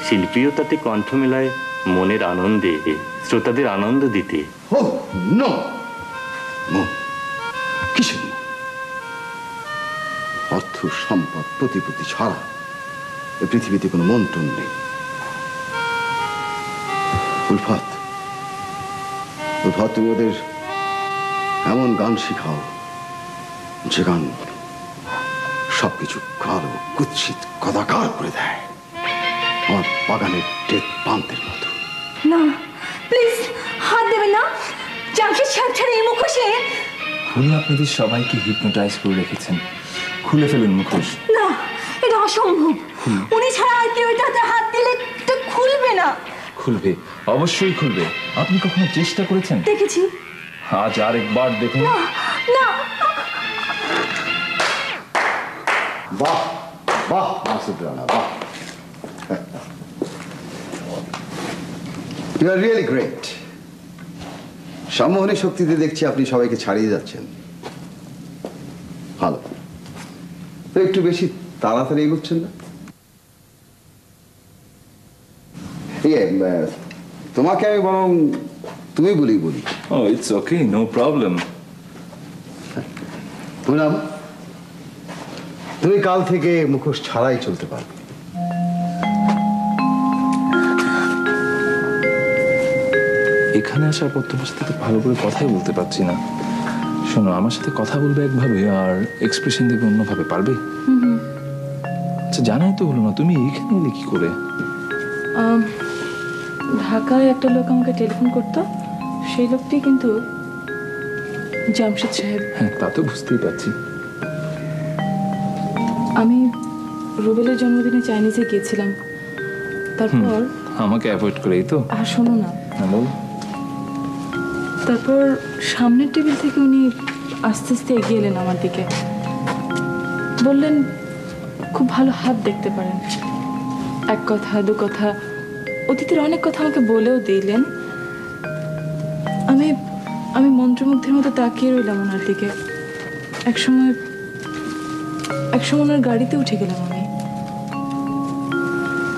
S16: শিল্পীও তাতে কণ্ঠ মেলায় মনের আনন্দে, শ্রোতাদের আনন্দ দিতে।
S5: কিসের অর্থ, সম্পদ, প্রতিপত্তি ছাড়া এ পৃথিবীতে কোনো মন্ত্রণ নেই। উলফাত, উলফাত, তুমি ওদের এমন গান শিখাও যে গান সবকিছু কালো, কুৎসিত, কদাকার করে দেয়, আমার বাগানের ডেথ পান্তের মতো।
S11: না, প্লিজ হাত দেবেন না। জামশেদ সাহেব ছাড়া এই মুখোশে।
S6: উনি আপনাদের সবাইকে হিপনোটাইজ করে রেখেছেন। খুলে ফেলুন মুখোশ।
S11: না, এটা অসম্ভব। উনি ছাড়া আর কেউ এটাতে হাত দিলে এটা খুলবে না।
S6: খুলবে, অবশ্যই খুলবে। আপনি কখনো চেষ্টা করেছেন?
S11: দেখেছি।
S6: আজ আরেকবার দেখুন।
S11: না, না।
S5: বাহ বাহ মাসুদ রানা, বাহ। You are really great. সম্মোহনী শক্তিতে দেখছি আপনি সবাইকে ছাড়িয়ে যাচ্ছেন। ভালো, তো একটু বেশি তাড়াতাড়ি এগোচ্ছেন না? তোমাকে আমি বরং তুমি বলি।
S6: Oh, it's okay, no problem.
S5: Poonam, তুমি কাল থেকে মুখোশ ছাড়াই চলতে পারবে।
S6: এখানে আসার পর তোমার সাথে তো ভালো করে কথাই বলতে পারছি না। শোনো, আমার সাথে কথা বলবে একভাবে আর এক্সপ্রেশন দেবে অন্যভাবে, পারবে? আচ্ছা, জানাই তো হলো না, তুমি এইখানে এলে কি করে?
S4: ঢাকায় একটা লোক আমাকে টেলিফোন করতো, সেই লোকটি কিন্তু জামশেদ সাহেব।
S6: হ্যাঁ, তা তো বুঝতেই পারছি।
S4: আমি রুবেলের জন্মদিনে চাইনিজে গিয়েছিলাম, তারপর
S6: আমাকে অ্যাভয়েড করেই তো।
S4: আর শোনো না,
S6: বল।
S4: তারপর সামনের টেবিল থেকে উনি আস্তে আস্তে এগিয়ে এলেন আমার দিকে, বললেন খুব ভালো হাত দেখতে পারেন। এক কথা দু কথা, অতীতের অনেক কথা আমাকে বলেও দিলেন। আমি মন্ত্রমুগ্ধের মতো তাকিয়ে রইলাম ওনার দিকে। একসময় ওনার গাড়িতে উঠে গেলাম আমি।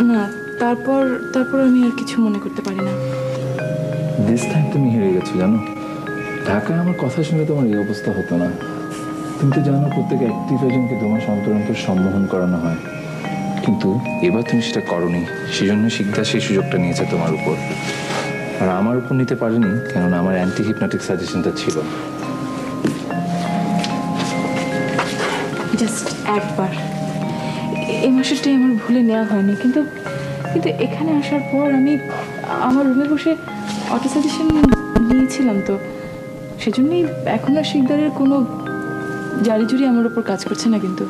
S4: না, তারপর তারপর আমি আর কিছু মনে করতে পারি না।
S6: দিস টাইম তুমি হেরে গেছো জানো। ঢাকায় আমার কথা শুনে তোমার এই অবস্থা হতো না। তুমি তো জানো প্রত্যেক অ্যাক্টিভ এজেন্টকে 2 মাস অন্তর অন্তর সম্মোহন করানো হয়, কিন্তু এবার তুমি সেটা করোনি। সেজন্য শিকদার সেই সুযোগটা নিয়েছে তোমার উপর, আর আমার উপর নিতে পারেনি, কেননা আমার অ্যান্টি হিপনোটিক সাজেশনটা ছিল।
S4: জাস্ট একবার এই মাসেরটাই আমার ভুলে নেওয়া হয়নি, কিন্তু কিন্তু এখানে আসার পর আমি আমার রুমে বসে অটো সাজেশন নিয়েছিলাম, তো সেজন্যই এখন আর শিকদারের কোনো জারি জুরি আমার উপর কাজ করছে না। কিন্তু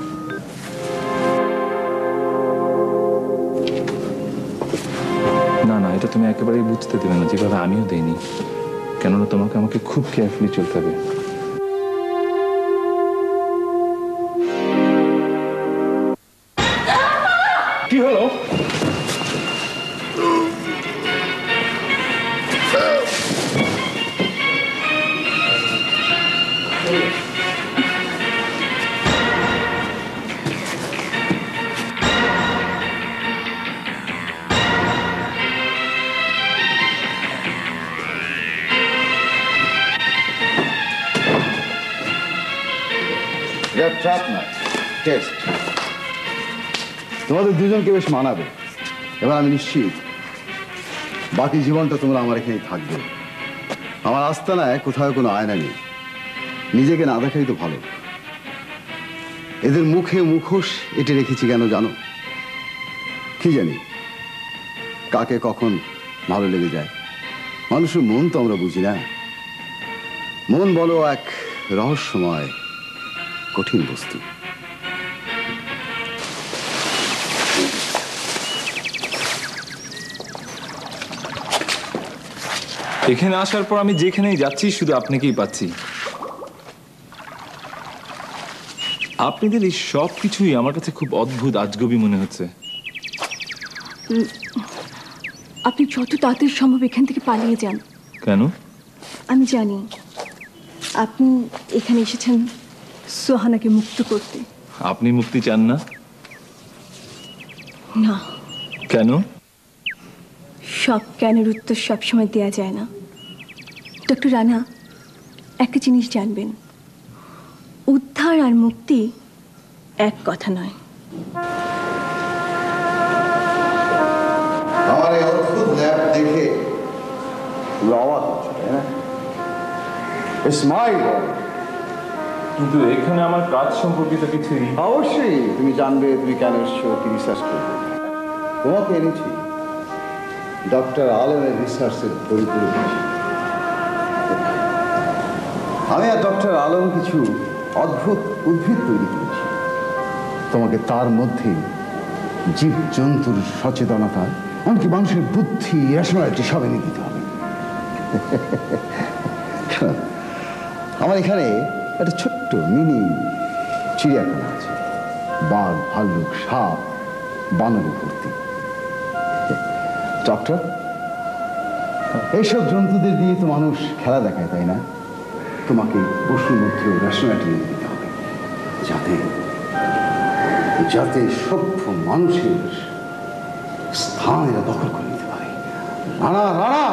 S6: না না, এটা তুমি একেবারেই বুঝতে দেবে না, যেভাবে আমিও দেইনি, কেননা তোমাকে আমাকে খুব কেয়ারফুলি চলতে হবে। কি হলো?
S12: ট্রাপ নয়, টেস্ট। তোমাদের দুজনকে বেশ মানাবে। এবার আমি নিশ্চিত বাকি জীবনটা তোমরা আমার এখানেই থাকবে। আমার আস্তানায় কোথাও কোনো আয়না নেই, নিজেকে না দেখাই তো ভালো। এদের মুখে মুখোশ এঁটে রেখেছি কেন জানো? কি জানি কাকে কখন ভালো লেগে যায়। মানুষের মন তো আমরা বুঝি না। মন বলো এক রহস্যময় কঠিন বস্তু।
S6: এখানে আসার পর আমি যেখানেই যাচ্ছি শুধু আপনাকেই পাচ্ছি। আপনাদের এই সব কিছুই আমার কাছে খুব অদ্ভুত, আজগবি মনে হচ্ছে।
S11: আপনি যত তাড়াতাড়ি সম্ভব এখান থেকে পালিয়ে যান।
S6: কেন?
S11: আমি জানি আপনি এখানে এসেছেন সোহানাকে মুক্ত করতে।
S6: আপনি মুক্তি চান না?
S11: না।
S6: কেন?
S11: সব জ্ঞানের উত্তর সবসময় দেয়া যায় না। ডক্টর রানা, একটা জিনিস জানবেন, উদ্ধার আর মুক্তি এক কথা নয়।
S12: আমার এই অদ্ভুত ল্যাব দেখে অবাক হচ্ছে, তাই না? স্মাইল।
S6: কিন্তু এখানে আমার কাজ সম্পর্কিত কিছুই।
S12: অবশ্যই তুমি জানবে তুমি কেন এসছো, কি রিসার্চ করবে। তোমাকে এনেছি ডক্টর আলমের রিসার্চের পরিপূরক। আমি আর ডক্টর আলম কিছু অদ্ভুত উদ্ভিদ তৈরি করেছি। তোমাকে তার মধ্যে জীবজন্তুর সচেতনতা, এমনকি মানুষের বুদ্ধি, রেশনালিটি সব এনে দিতে হবে। আমার এখানে একটা ছোট্ট মিনি চিড়িয়াখানা আছে। বাঘ, ভাল্লুক, সাপ, বানরে ভর্তি। ডক্টর, এইসব জন্তুদের দিয়ে তো মানুষ খেলা দেখায়, তাই না? তোমাকে পশুর মধ্যে রেশনালিটি এনে দিতে হবে, যাতে যাতে সভ্য মানুষের স্থান এরা দখল করে নিতে পারে। রানা রানা,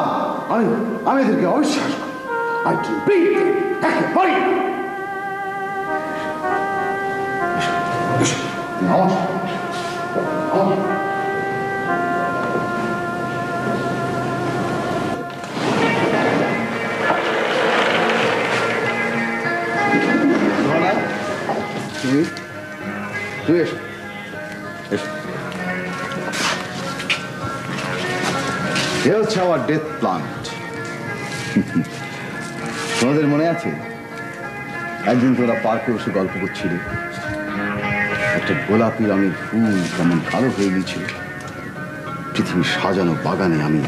S12: আমি এদেরকে অবিশ্বাস করি। I can beat them. একেবারে। তুমি এসো, এসো। এ হচ্ছে আমার ডেথ প্লান্ট। তোমাদের মনে আছে একদিন তোরা পার্কে বসে গল্প করছিলে, একটা গোলাপি রঙের ফুল কেমন কালো হয়ে গিয়েছিল। পৃথিবীর সাজানো বাগানে আমি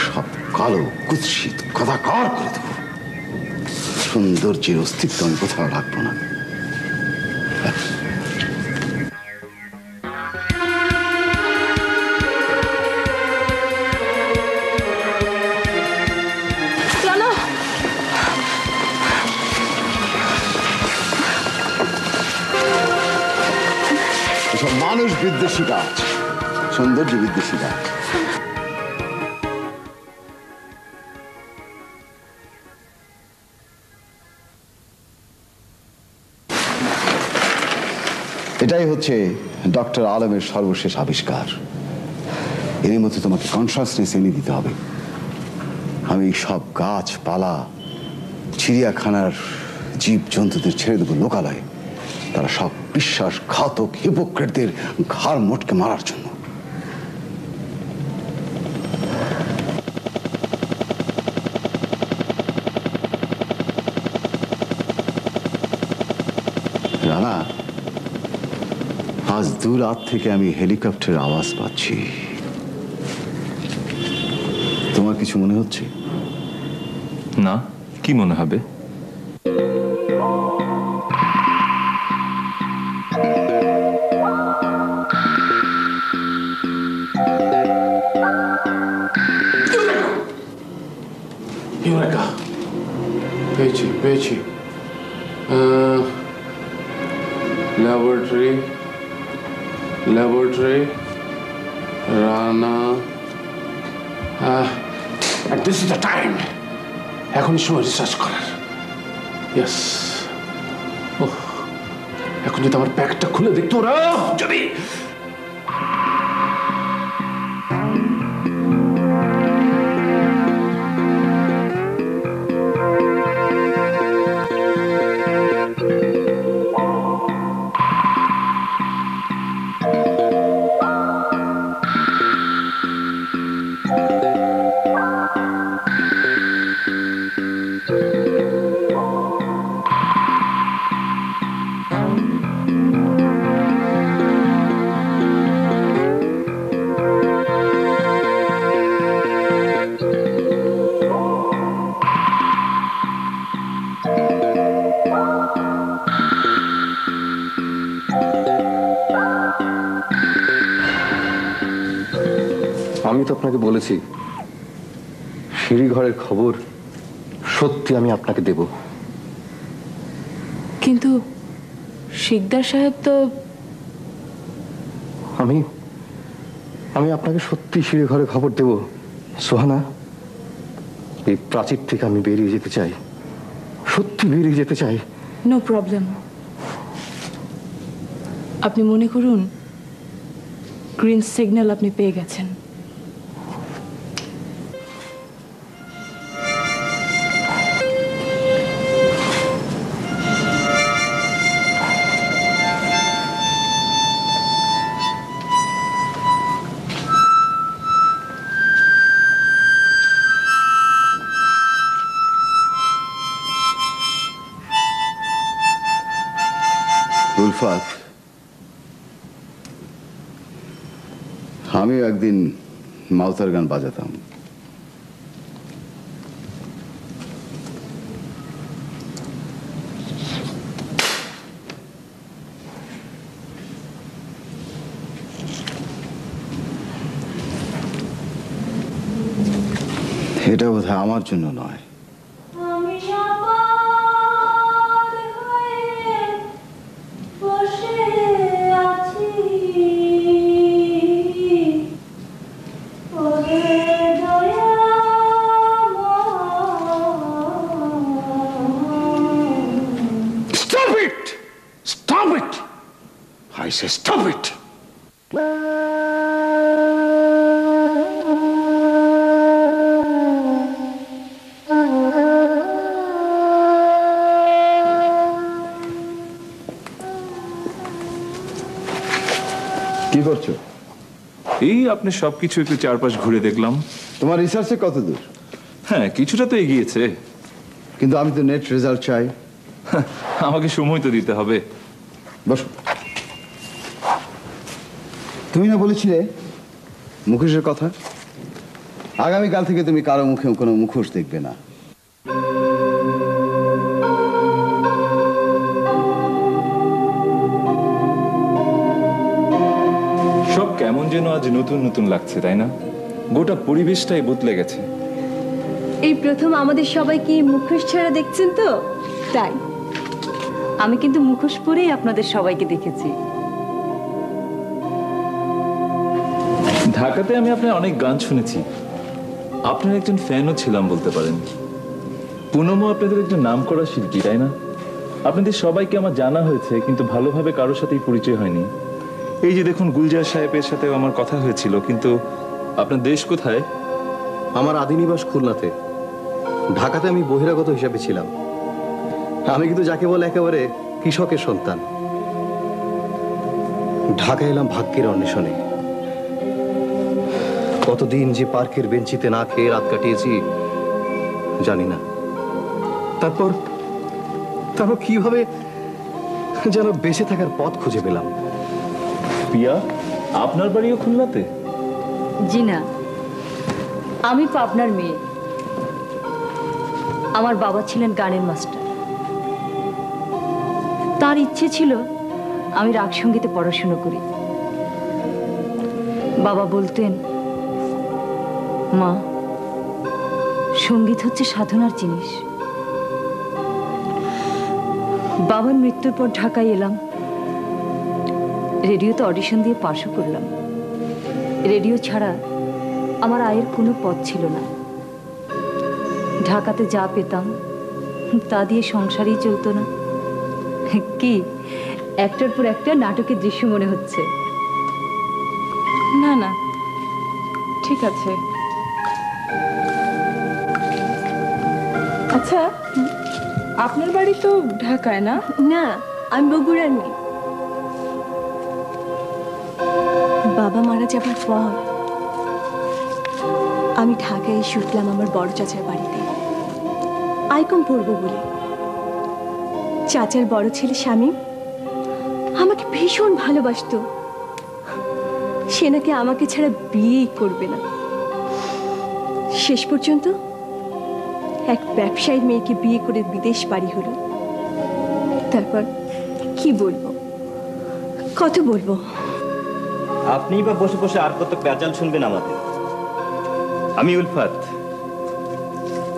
S12: সব কালো কুৎসিত কদাকার করে দেবো। সৌন্দর্যের অস্তিত্ব আমি কোথাও রাখবো না। মানুষ বিদ্বেষী কাজ, সৌন্দর্য বিদ্বেষী গাছ। এটাই হচ্ছে ডক্টর আলমের সর্বশেষ আবিষ্কার। এর মধ্যে তোমাকে কনসাসনেস এনে দিতে হবে। আমি সব গাছপালা, চিড়িয়াখানার জীব জন্তুদের ছেড়ে দেবো লোকালয়ে, তারা সব বিশ্বাসঘাতক হিপোক্রেটদের ঘাড় মোটকে মারার জন্য। রানা, আজ দু রাত থেকে আমি হেলিকপ্টারের আওয়াজ পাচ্ছি। তোমার কিছু মনে হচ্ছে?
S6: না, কি মনে হবে?
S2: পেয়েছি পেয়েছি। Laboratory Rana. This is the time. এখনই সময় রিসার্চ করার। ইয়েস। এখন যদি আমার ব্যাগটা খুলে দেখতো ওরা, যদি
S10: আমি তো আপনাকে বলেছি সিঁড়ি ঘরের খবর সত্যি আমি আপনাকে দেব।
S4: কিন্তু শিকদার সাহেব তো।
S10: আমি আপনাকে সত্যি সিঁড়ি ঘরের খবর দেব সোহানা। এই প্রাচীর থেকে আমি বেরিয়ে যেতে চাই, সত্যি বেরিয়ে যেতে চাই।
S4: No problem. আপনি মনে করুন গ্রিন সিগন্যাল আপনি পেয়ে গেছেন।
S12: উলফাত, আমিও একদিন মাউতার গান বাজাতাম। এটা বোধহয় আমার জন্য নয়। I say stop it! কি করছো?
S6: এই আপনি সবকিছু একটু চারপাশ ঘুরে দেখলাম।
S12: তোমার রিসার্চে কত দূর?
S6: হ্যাঁ, কিছুটা তো এগিয়েছে,
S12: কিন্তু আমি তো নেট রেজাল্ট চাই।
S6: আমাকে সময় তো দিতে হবে।
S12: বসো। তুমি না বলেছিলে মুখোশের কথা? আগামীকাল থেকে তুমি কারো মুখে কোনো মুখোশ দেখবে না।
S6: সব কেমন যেন আজ নতুন নতুন লাগছে, তাই না? গোটা পরিবেশটাই বদলে গেছে।
S11: এই প্রথম আমাদের সবাইকে মুখোশ ছাড়া দেখছেন তো, তাই আমি কিন্তু মুখোশ পরেই আপনাদের সবাইকে দেখেছি।
S6: ঢাকাতে আমি আপনার অনেক গান শুনেছি, আপনার একজন ফ্যানও ছিলাম বলতে পারেন। পুনমও আপনাদের একজন নামকরা শিল্পী, তাই না? আপনাদের সবাইকে আমার জানা হয়েছে, কিন্তু ভালোভাবে কারোর সাথেই পরিচয় হয়নি। এই যে দেখুন, গুলজার সাহেবের সাথেও আমার কথা হয়েছিল, কিন্তু আপনার দেশ কোথায়?
S9: আমার আদিনিবাস খুলনাতে। ঢাকাতে আমি বহিরাগত হিসাবে ছিলাম। আমি কিন্তু যাকে বলে একেবারে কৃষকের সন্তান। ঢাকা এলাম ভাগ্যের অন্বেষণে। কতদিন যে পার্কের বেঞ্চিতে না খেয়ে রাত কাটিয়েছি জানি না। তারপর কিভাবে যেন বেঁচে থাকার পথ খুঁজে পেলাম।
S6: পিয়া, আপনার বাড়িও খুলনাতে?
S17: জি না, আমি পাবনার মেয়ে। আমার বাবা ছিলেন গানের মাস্টার। তার ইচ্ছে ছিল আমি রাগ সঙ্গীতে পড়াশুনো করি। বাবা বলতেন, মা, সঙ্গীত হচ্ছে সাধনার জিনিস। বাবার মৃত্যুর পর ঢাকায় এলাম। রেডিওতে অডিশন দিয়ে পাশও করলাম। রেডিও ছাড়া আমার আয়ের কোনো পথ ছিল না। ঢাকাতে যা পেতাম তা দিয়ে সংসারই চলতো না। কি একটার পর একটা নাটকের দৃশ্য মনে হচ্ছে?
S4: না না, ঠিক আছে। আচ্ছা, আপনার বাড়ি তো ঢাকায় না?
S11: না, আমি বগুড়ার মেয়ে। বাবা মারা যাবার পর আমি ঢাকায় এসে উঠলাম আমার বড় চাচার বাড়িতে আইকম পড়বো বলে। চাচার বড় ছেলে স্বামী আমাকে ভীষণ ভালোবাসতো। সে নাকি আমাকে ছাড়া বিয়েই করবে না। শেষ পর্যন্ত এক ব্যবসায়ীর মেয়েকে বিয়ে করে বিদেশ বাড়ি হলো। তারপর কি বলবো, কত বলবো?
S16: আপনি বা বসে বসে আর কত প্যাচাল শুনবেন আমাদের? আমি উলফাত।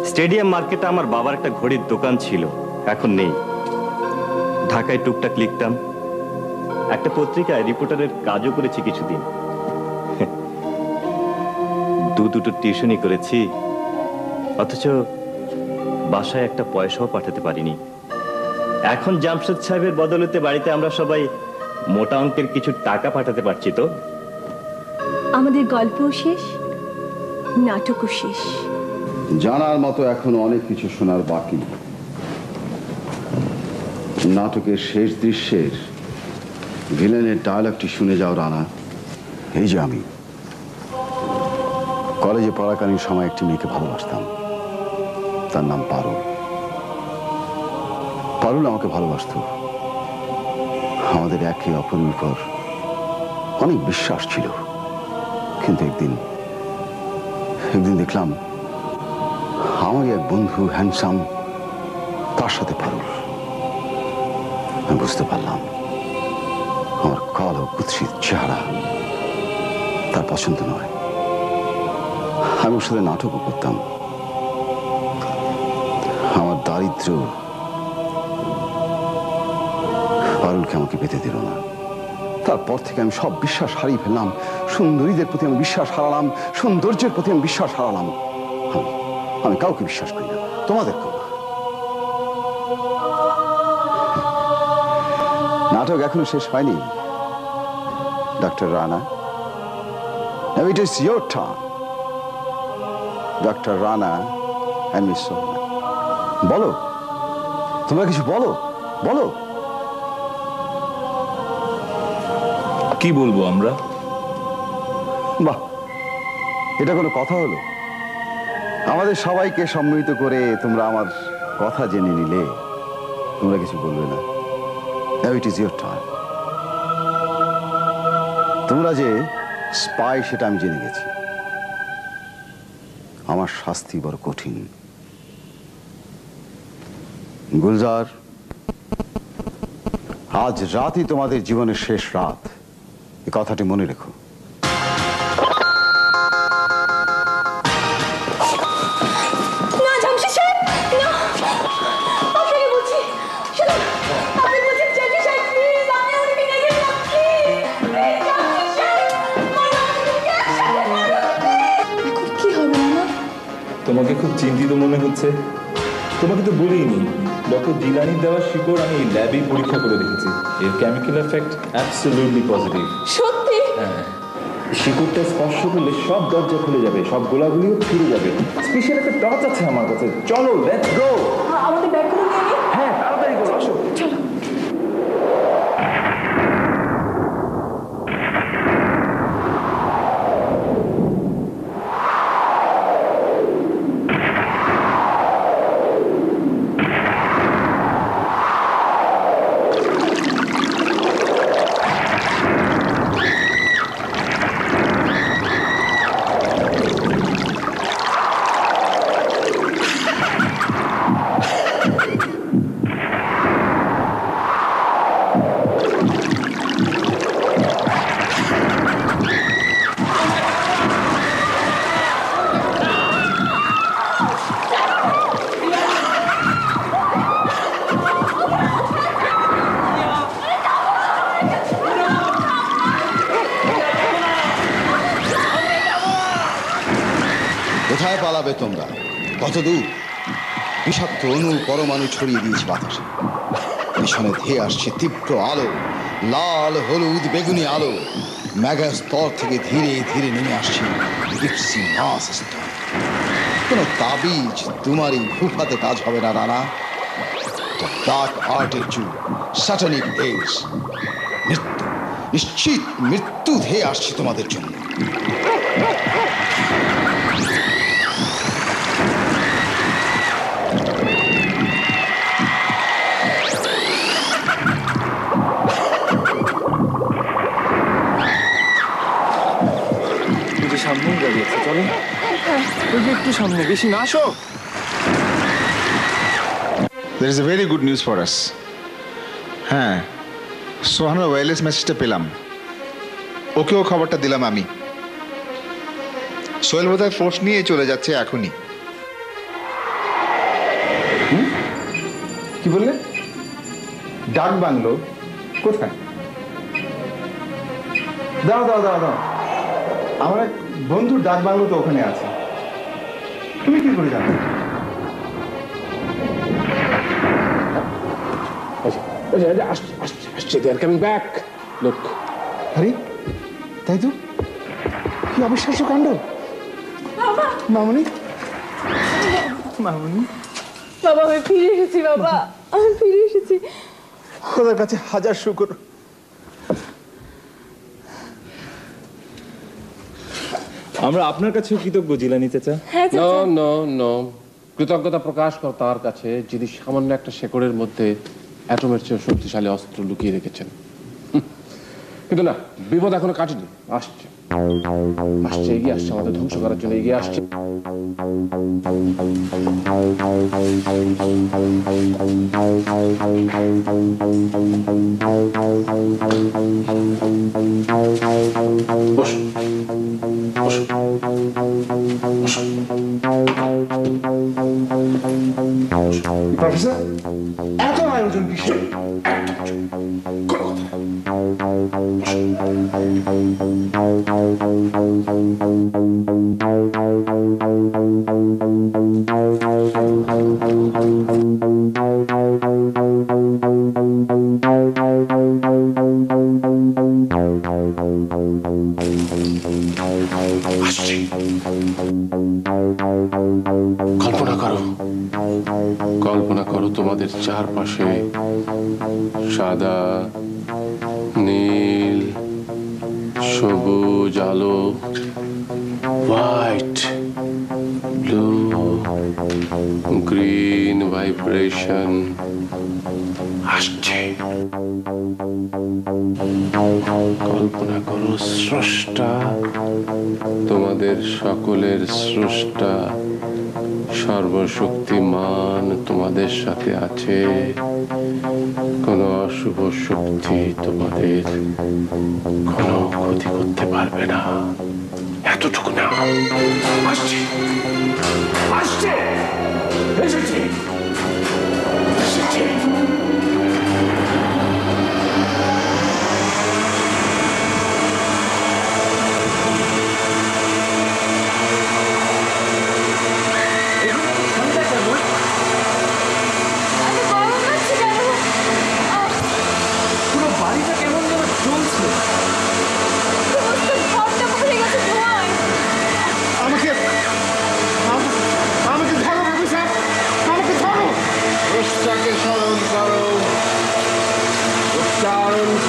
S16: স্টেডিয়াম মার্কেটে আমার বাবার একটা ঘড়ির দোকান ছিল, এখন নেই। ঢাকায় টুকটাক লিখতাম। একটা পত্রিকায় রিপোর্টারের কাজও করেছি কিছুদিন। দুটো টিউশনই করেছি, অথচ বাসায় একটা পয়সাও পাঠাতে পারিনি। এখন জামশেদ সাহেবের বদলতে বাড়িতে আমরা সবাই মোটা অঙ্কের কিছু টাকা পাঠাতে পারছি। তো
S11: আমাদের গল্পও শেষ, নাটকও শেষ।
S12: জানার মতো এখনো অনেক কিছু শোনার বাকি। নাটকের শেষ দৃশ্যের ভিলেনের ডায়লগটি শুনে যাও রানা। এই যে আমি কলেজে পড়াকালীন সময় একটি মেয়েকে ভালোবাসতাম। তার নাম পারুল। পারুল আমাকে ভালোবাসত। আমাদের একে অপরের উপর অনেক বিশ্বাস ছিল। কিন্তু একদিন দেখলাম আমারই এক বন্ধু হ্যান্ডসাম, তার সাথে পারুল। আমি বুঝতে পারলাম আমার কালো কুৎসিত চেহারা তার পছন্দ নয়। আমি ওর সাথে নাটকও করতাম। আমার দারিদ্র পারুলকে আমাকে পেতে দিল না। তারপর থেকে আমি সব বিশ্বাস হারিয়ে ফেললাম। সুন্দরীদের প্রতি আমি বিশ্বাস হারালাম, সৌন্দর্যের প্রতি আমি বিশ্বাস হারালাম। আমি কাউকে বিশ্বাস করি না, তোমাদেরকেও। নাটক এখনো শেষ হয়নি doctor Rana. Now it is your turn, doctor Rana and Miss Sohana. বলো, তোমরা কিছু বলো, বলো।
S6: কি বলবো আমরা?
S12: বাহ, এটা কোনো কথা হলো? আমাদের সবাইকে সম্মিলিত করে তোমরা আমার কথা জেনে নিলে, তোমরা কিছু বলবে না। Now it is your turn. তোমরা যে স্পাই সেটা আমি জেনে গেছি। আমার শাস্তি বড় কঠিন। গুলজার, আজ রাতই তোমাদের জীবনের শেষ রাত, এই কথাটি মনে রেখো।
S6: চিন্তিত মনে হচ্ছে। তোমাকে তো বলিনি, ডক্টর জিলানির দেওয়া শিকড় আমি ল্যাবেই পরীক্ষা করে দেখেছি, এর কেমিক্যাল এফেক্ট অ্যাবসলিউটলি পজিটিভ।
S4: সত্যি?
S6: হ্যাঁ, শিকড়টা স্পর্শ করলে সব দরজা খুলে যাবে, সব গোলাগুলিও ফিরে যাবে। স্পেশাল একটা টর্চ আছে আমার কাছে, চলো লেটস গো।
S4: আমাদের ব্যাগগুলো নিয়ে নিই।
S6: হ্যাঁ, তাড়াতাড়ি করো, আসো।
S4: চলো।
S12: কোথায় পালাবে তোমরা? কত দূর? বিষাক্ত অণু পরমাণু ছড়িয়ে দিয়েছে বাতাসে। পিছনে ধেয়ে আসছে তীব্র আলো, লাল হলুদ বেগুনি আলো। মেগা স্তর থেকে ধীরে ধীরে নেমে আসছে ডিপসি মাস স্তর। কোনো তাবিজ তোমারই ফুফাতে কাজ হবে না রানা। ডার্ক আর্টের যুগ, স্যাটানিক এজ। মৃত্যু, নিশ্চিত মৃত্যু ধেয়ে আসছে তোমাদের জন্য।
S6: সামনেই গাড়ি আছে, চলো। ওই যে একটু সামনে, বেশি না, আসো।
S5: There is a very good news for us. হ্যাঁ, সোহানার ওয়্যারলেস মেসেজটা পেলাম, ওকেও খবরটা দিলাম আমি। সোহেল বোধহয় ফোর্স নিয়ে চলে যাচ্ছে এখনই। কি বললে? ডাক বাংলো কোথায়? দাও দাও দাও দাও, আমার এক বন্ধুর ডাক বাংলো তো ওখানে আছে। তুমি কি করে জানো? আরে তাই তো, কি অবিশ্বাস্য কাণ্ড। মামনি, মামনি,
S4: বাবা আমি ফিরে এসেছি। বাবা আমি ফিরে এসেছি।
S5: খোদার কাছে হাজার শুকর।
S6: আমরা আপনার কাছেও কৃতজ্ঞ জিলানি চাচা।
S2: নো নো নো, কৃতজ্ঞতা প্রকাশ কর তার কাছে যিনি সামান্য একটা শেকড়ের মধ্যে অ্যাটমের চেয়ে শক্তিশালী অস্ত্র লুকিয়ে রেখেছেন। কিন্তু না, বিপদ এখনো কাটেনি, আসছে আসছে, এগিয়ে আসছে, আমাদের ধ্বংস করার জন্য এগিয়ে আসছে।
S5: প্রফেসর, এত আয়োজন কিসের?
S2: কল্পনা করো, কল্পনা করো তোমাদের চারপাশে সাদা, নীল, সবুজ আলো, হোয়াইট, ব্লু, গ্রিন ভাইব্রেশন আসছে। কল্পনা করো স্রষ্টা, তোমাদের সকলের স্রষ্টা সর্বশক্তিমান তোমাদের সাথে আছে। কোন অশুভ শক্তি তোমাদের কোনো ক্ষতি করতে পারবে না। এতটুকু না, আসছে আসছে, এসেছে এসেছে।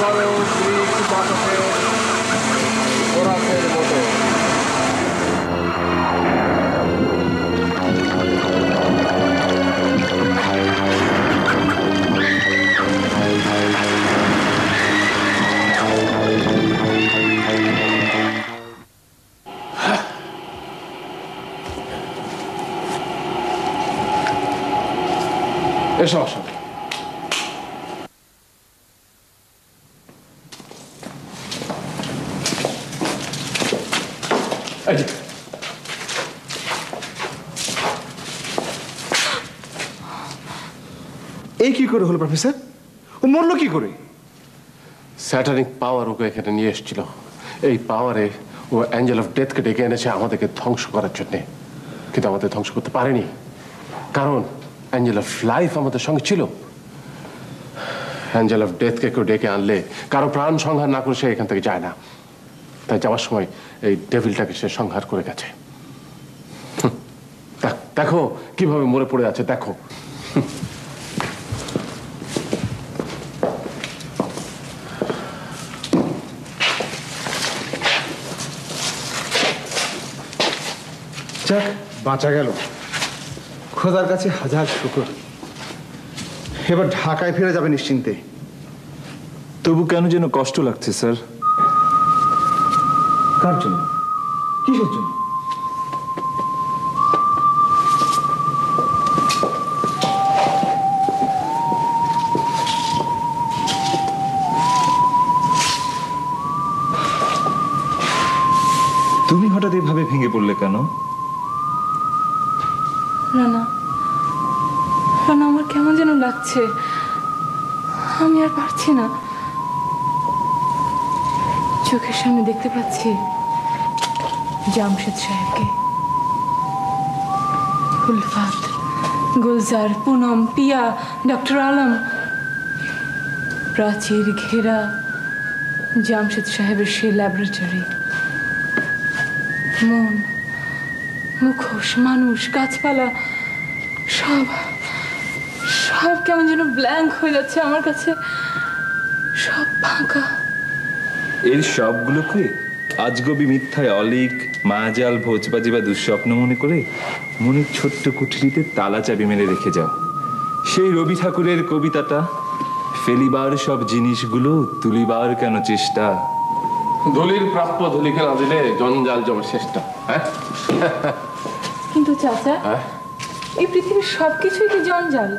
S2: করো গ্রিক জাতকের ওরাসের মতো। এসো আসো।
S9: এই কি করে হলো প্রফেসর? ও মরলো কি করে?
S2: স্যাটানিক পাওয়ার ওকে এখানে নিয়ে এসেছিল। এই পাওয়ারে ও অ্যাঞ্জেল অফ ডেথকে ডেকে এনেছে আমাদেরকে ধ্বংস করার জন্য, কিন্তু আমাদের ধ্বংস করতে পারেনি, কারণ অ্যাঞ্জেল অফ লাইফ আমাদের সঙ্গে ছিল। অ্যাঞ্জেল অফ ডেথকে কেউ ডেকে আনলে কারো প্রাণ সংহার না করে সে এখান থেকে যায় না। তাই যাওয়ার সময় এই ডেভিলটাকে সে সংহার করে গেছে। দেখো কিভাবে মরে পড়ে আছে, দেখো।
S9: যাক, বাঁচা গেল, খোদার কাছে হাজার শুকর। এবার ঢাকায় ফিরে যাবে নিশ্চিন্তে।
S6: তবু কেন যেন কষ্ট লাগছে স্যার।
S9: কার জন্য? কিসের জন্য?
S6: তুমি হঠাৎ এভাবে ভেঙে পড়লে কেন?
S4: রানা, রানা, আমার কেমন যেন লাগছে, আমি আর পারছি না। চোখের সামনে দেখতে পাচ্ছি জামশেদ সাহেবকে, উলফাত, গুলজার, পুনম, পিয়া, ডক্টর আলম, প্রাচীর ঘেরা জামশেদ সাহেবের সেই ল্যাবরেটরি, মন, মুখোশ, মানুষ, গাছপালা, সব সব কেমন যেন ব্ল্যাঙ্ক হয়ে যাচ্ছে আমার কাছে, সব ফাঁকা।
S6: এর সবগুলোকে আজগবি মিথ্যায় অলিক, মায়াজাল, ভোজবাজি বা দুঃস্বপ্ন মনে করে মনের ছোট্ট কুঠরিতে তালা চাবি মেরে রেখে যাও। সেই রবি ঠাকুরের কবিতাটা, ফেলিবার সব জিনিসগুলো তুলিবার কেন চেষ্টা।
S2: ধুলির প্রাপ্য ধুলিকে না দিলে জঞ্জাল জমের চেষ্টা। হ্যাঁ,
S4: কিন্তু চাচা, এই পৃথিবীর সবকিছুই কি জঞ্জাল?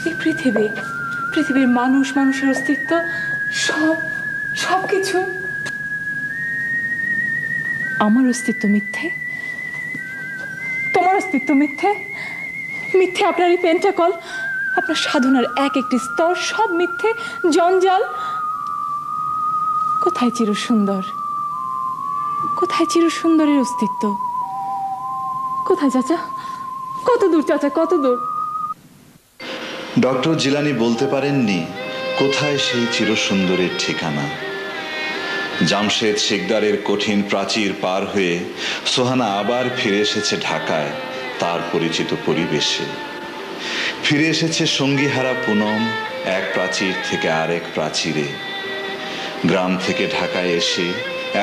S4: এই পৃথিবীর মানুষ, মানুষের অস্তিত্ব, সব সবকিছু। আমার অস্তিত্ব মিথ্যে, তোমার অস্তিত্ব মিথ্যে, মিথ্যে আপনার এই পেন্টাকল, আপনার সাধনার এক একটি স্তর, সব মিথ্যে, জঞ্জাল। কোথায় চিরসুন্দর? কোথায় চিরসুন্দরের অস্তিত্ব? কোথায় চাচা? কত দূর চাচা, কত দূর?
S1: ডক্টর জিলানি বলতে পারেননি কোথায় সেই চিরসুন্দরের ঠিকানা। জামশেদ শিকদারের কঠিন প্রাচীর পার হয়ে সোহানা আবার ফিরে এসেছে ঢাকায়, তার পরিচিত পরিবেশে। ফিরে এসেছে সঙ্গীহারা পুনম এক প্রাচীর থেকে আরেক প্রাচীরে। গ্রাম থেকে ঢাকায় এসে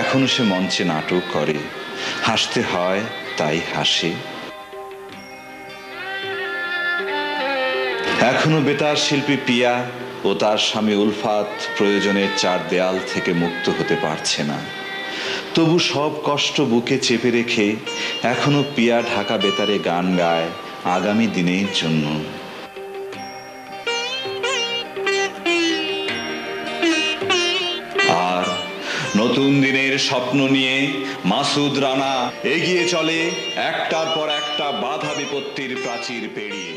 S1: এখনো সে মঞ্চে নাটক করে, হাসতে হয় তাই হাসে। এখনো বেতার শিল্পী পিয়া ও তার স্বামী উলফাত প্রয়োজনের চার দেয়াল থেকে মুক্ত হতে পারছে না। তবু সব কষ্ট বুকে চেপে রেখে এখনো পিয়া ঢাকা বেতারে গান গায় আগামী দিনের জন্য। আর নতুন দিনের স্বপ্ন নিয়ে মাসুদ রানা এগিয়ে চলে একটার পর একটা বাধা বিপত্তির প্রাচীর পেরিয়ে।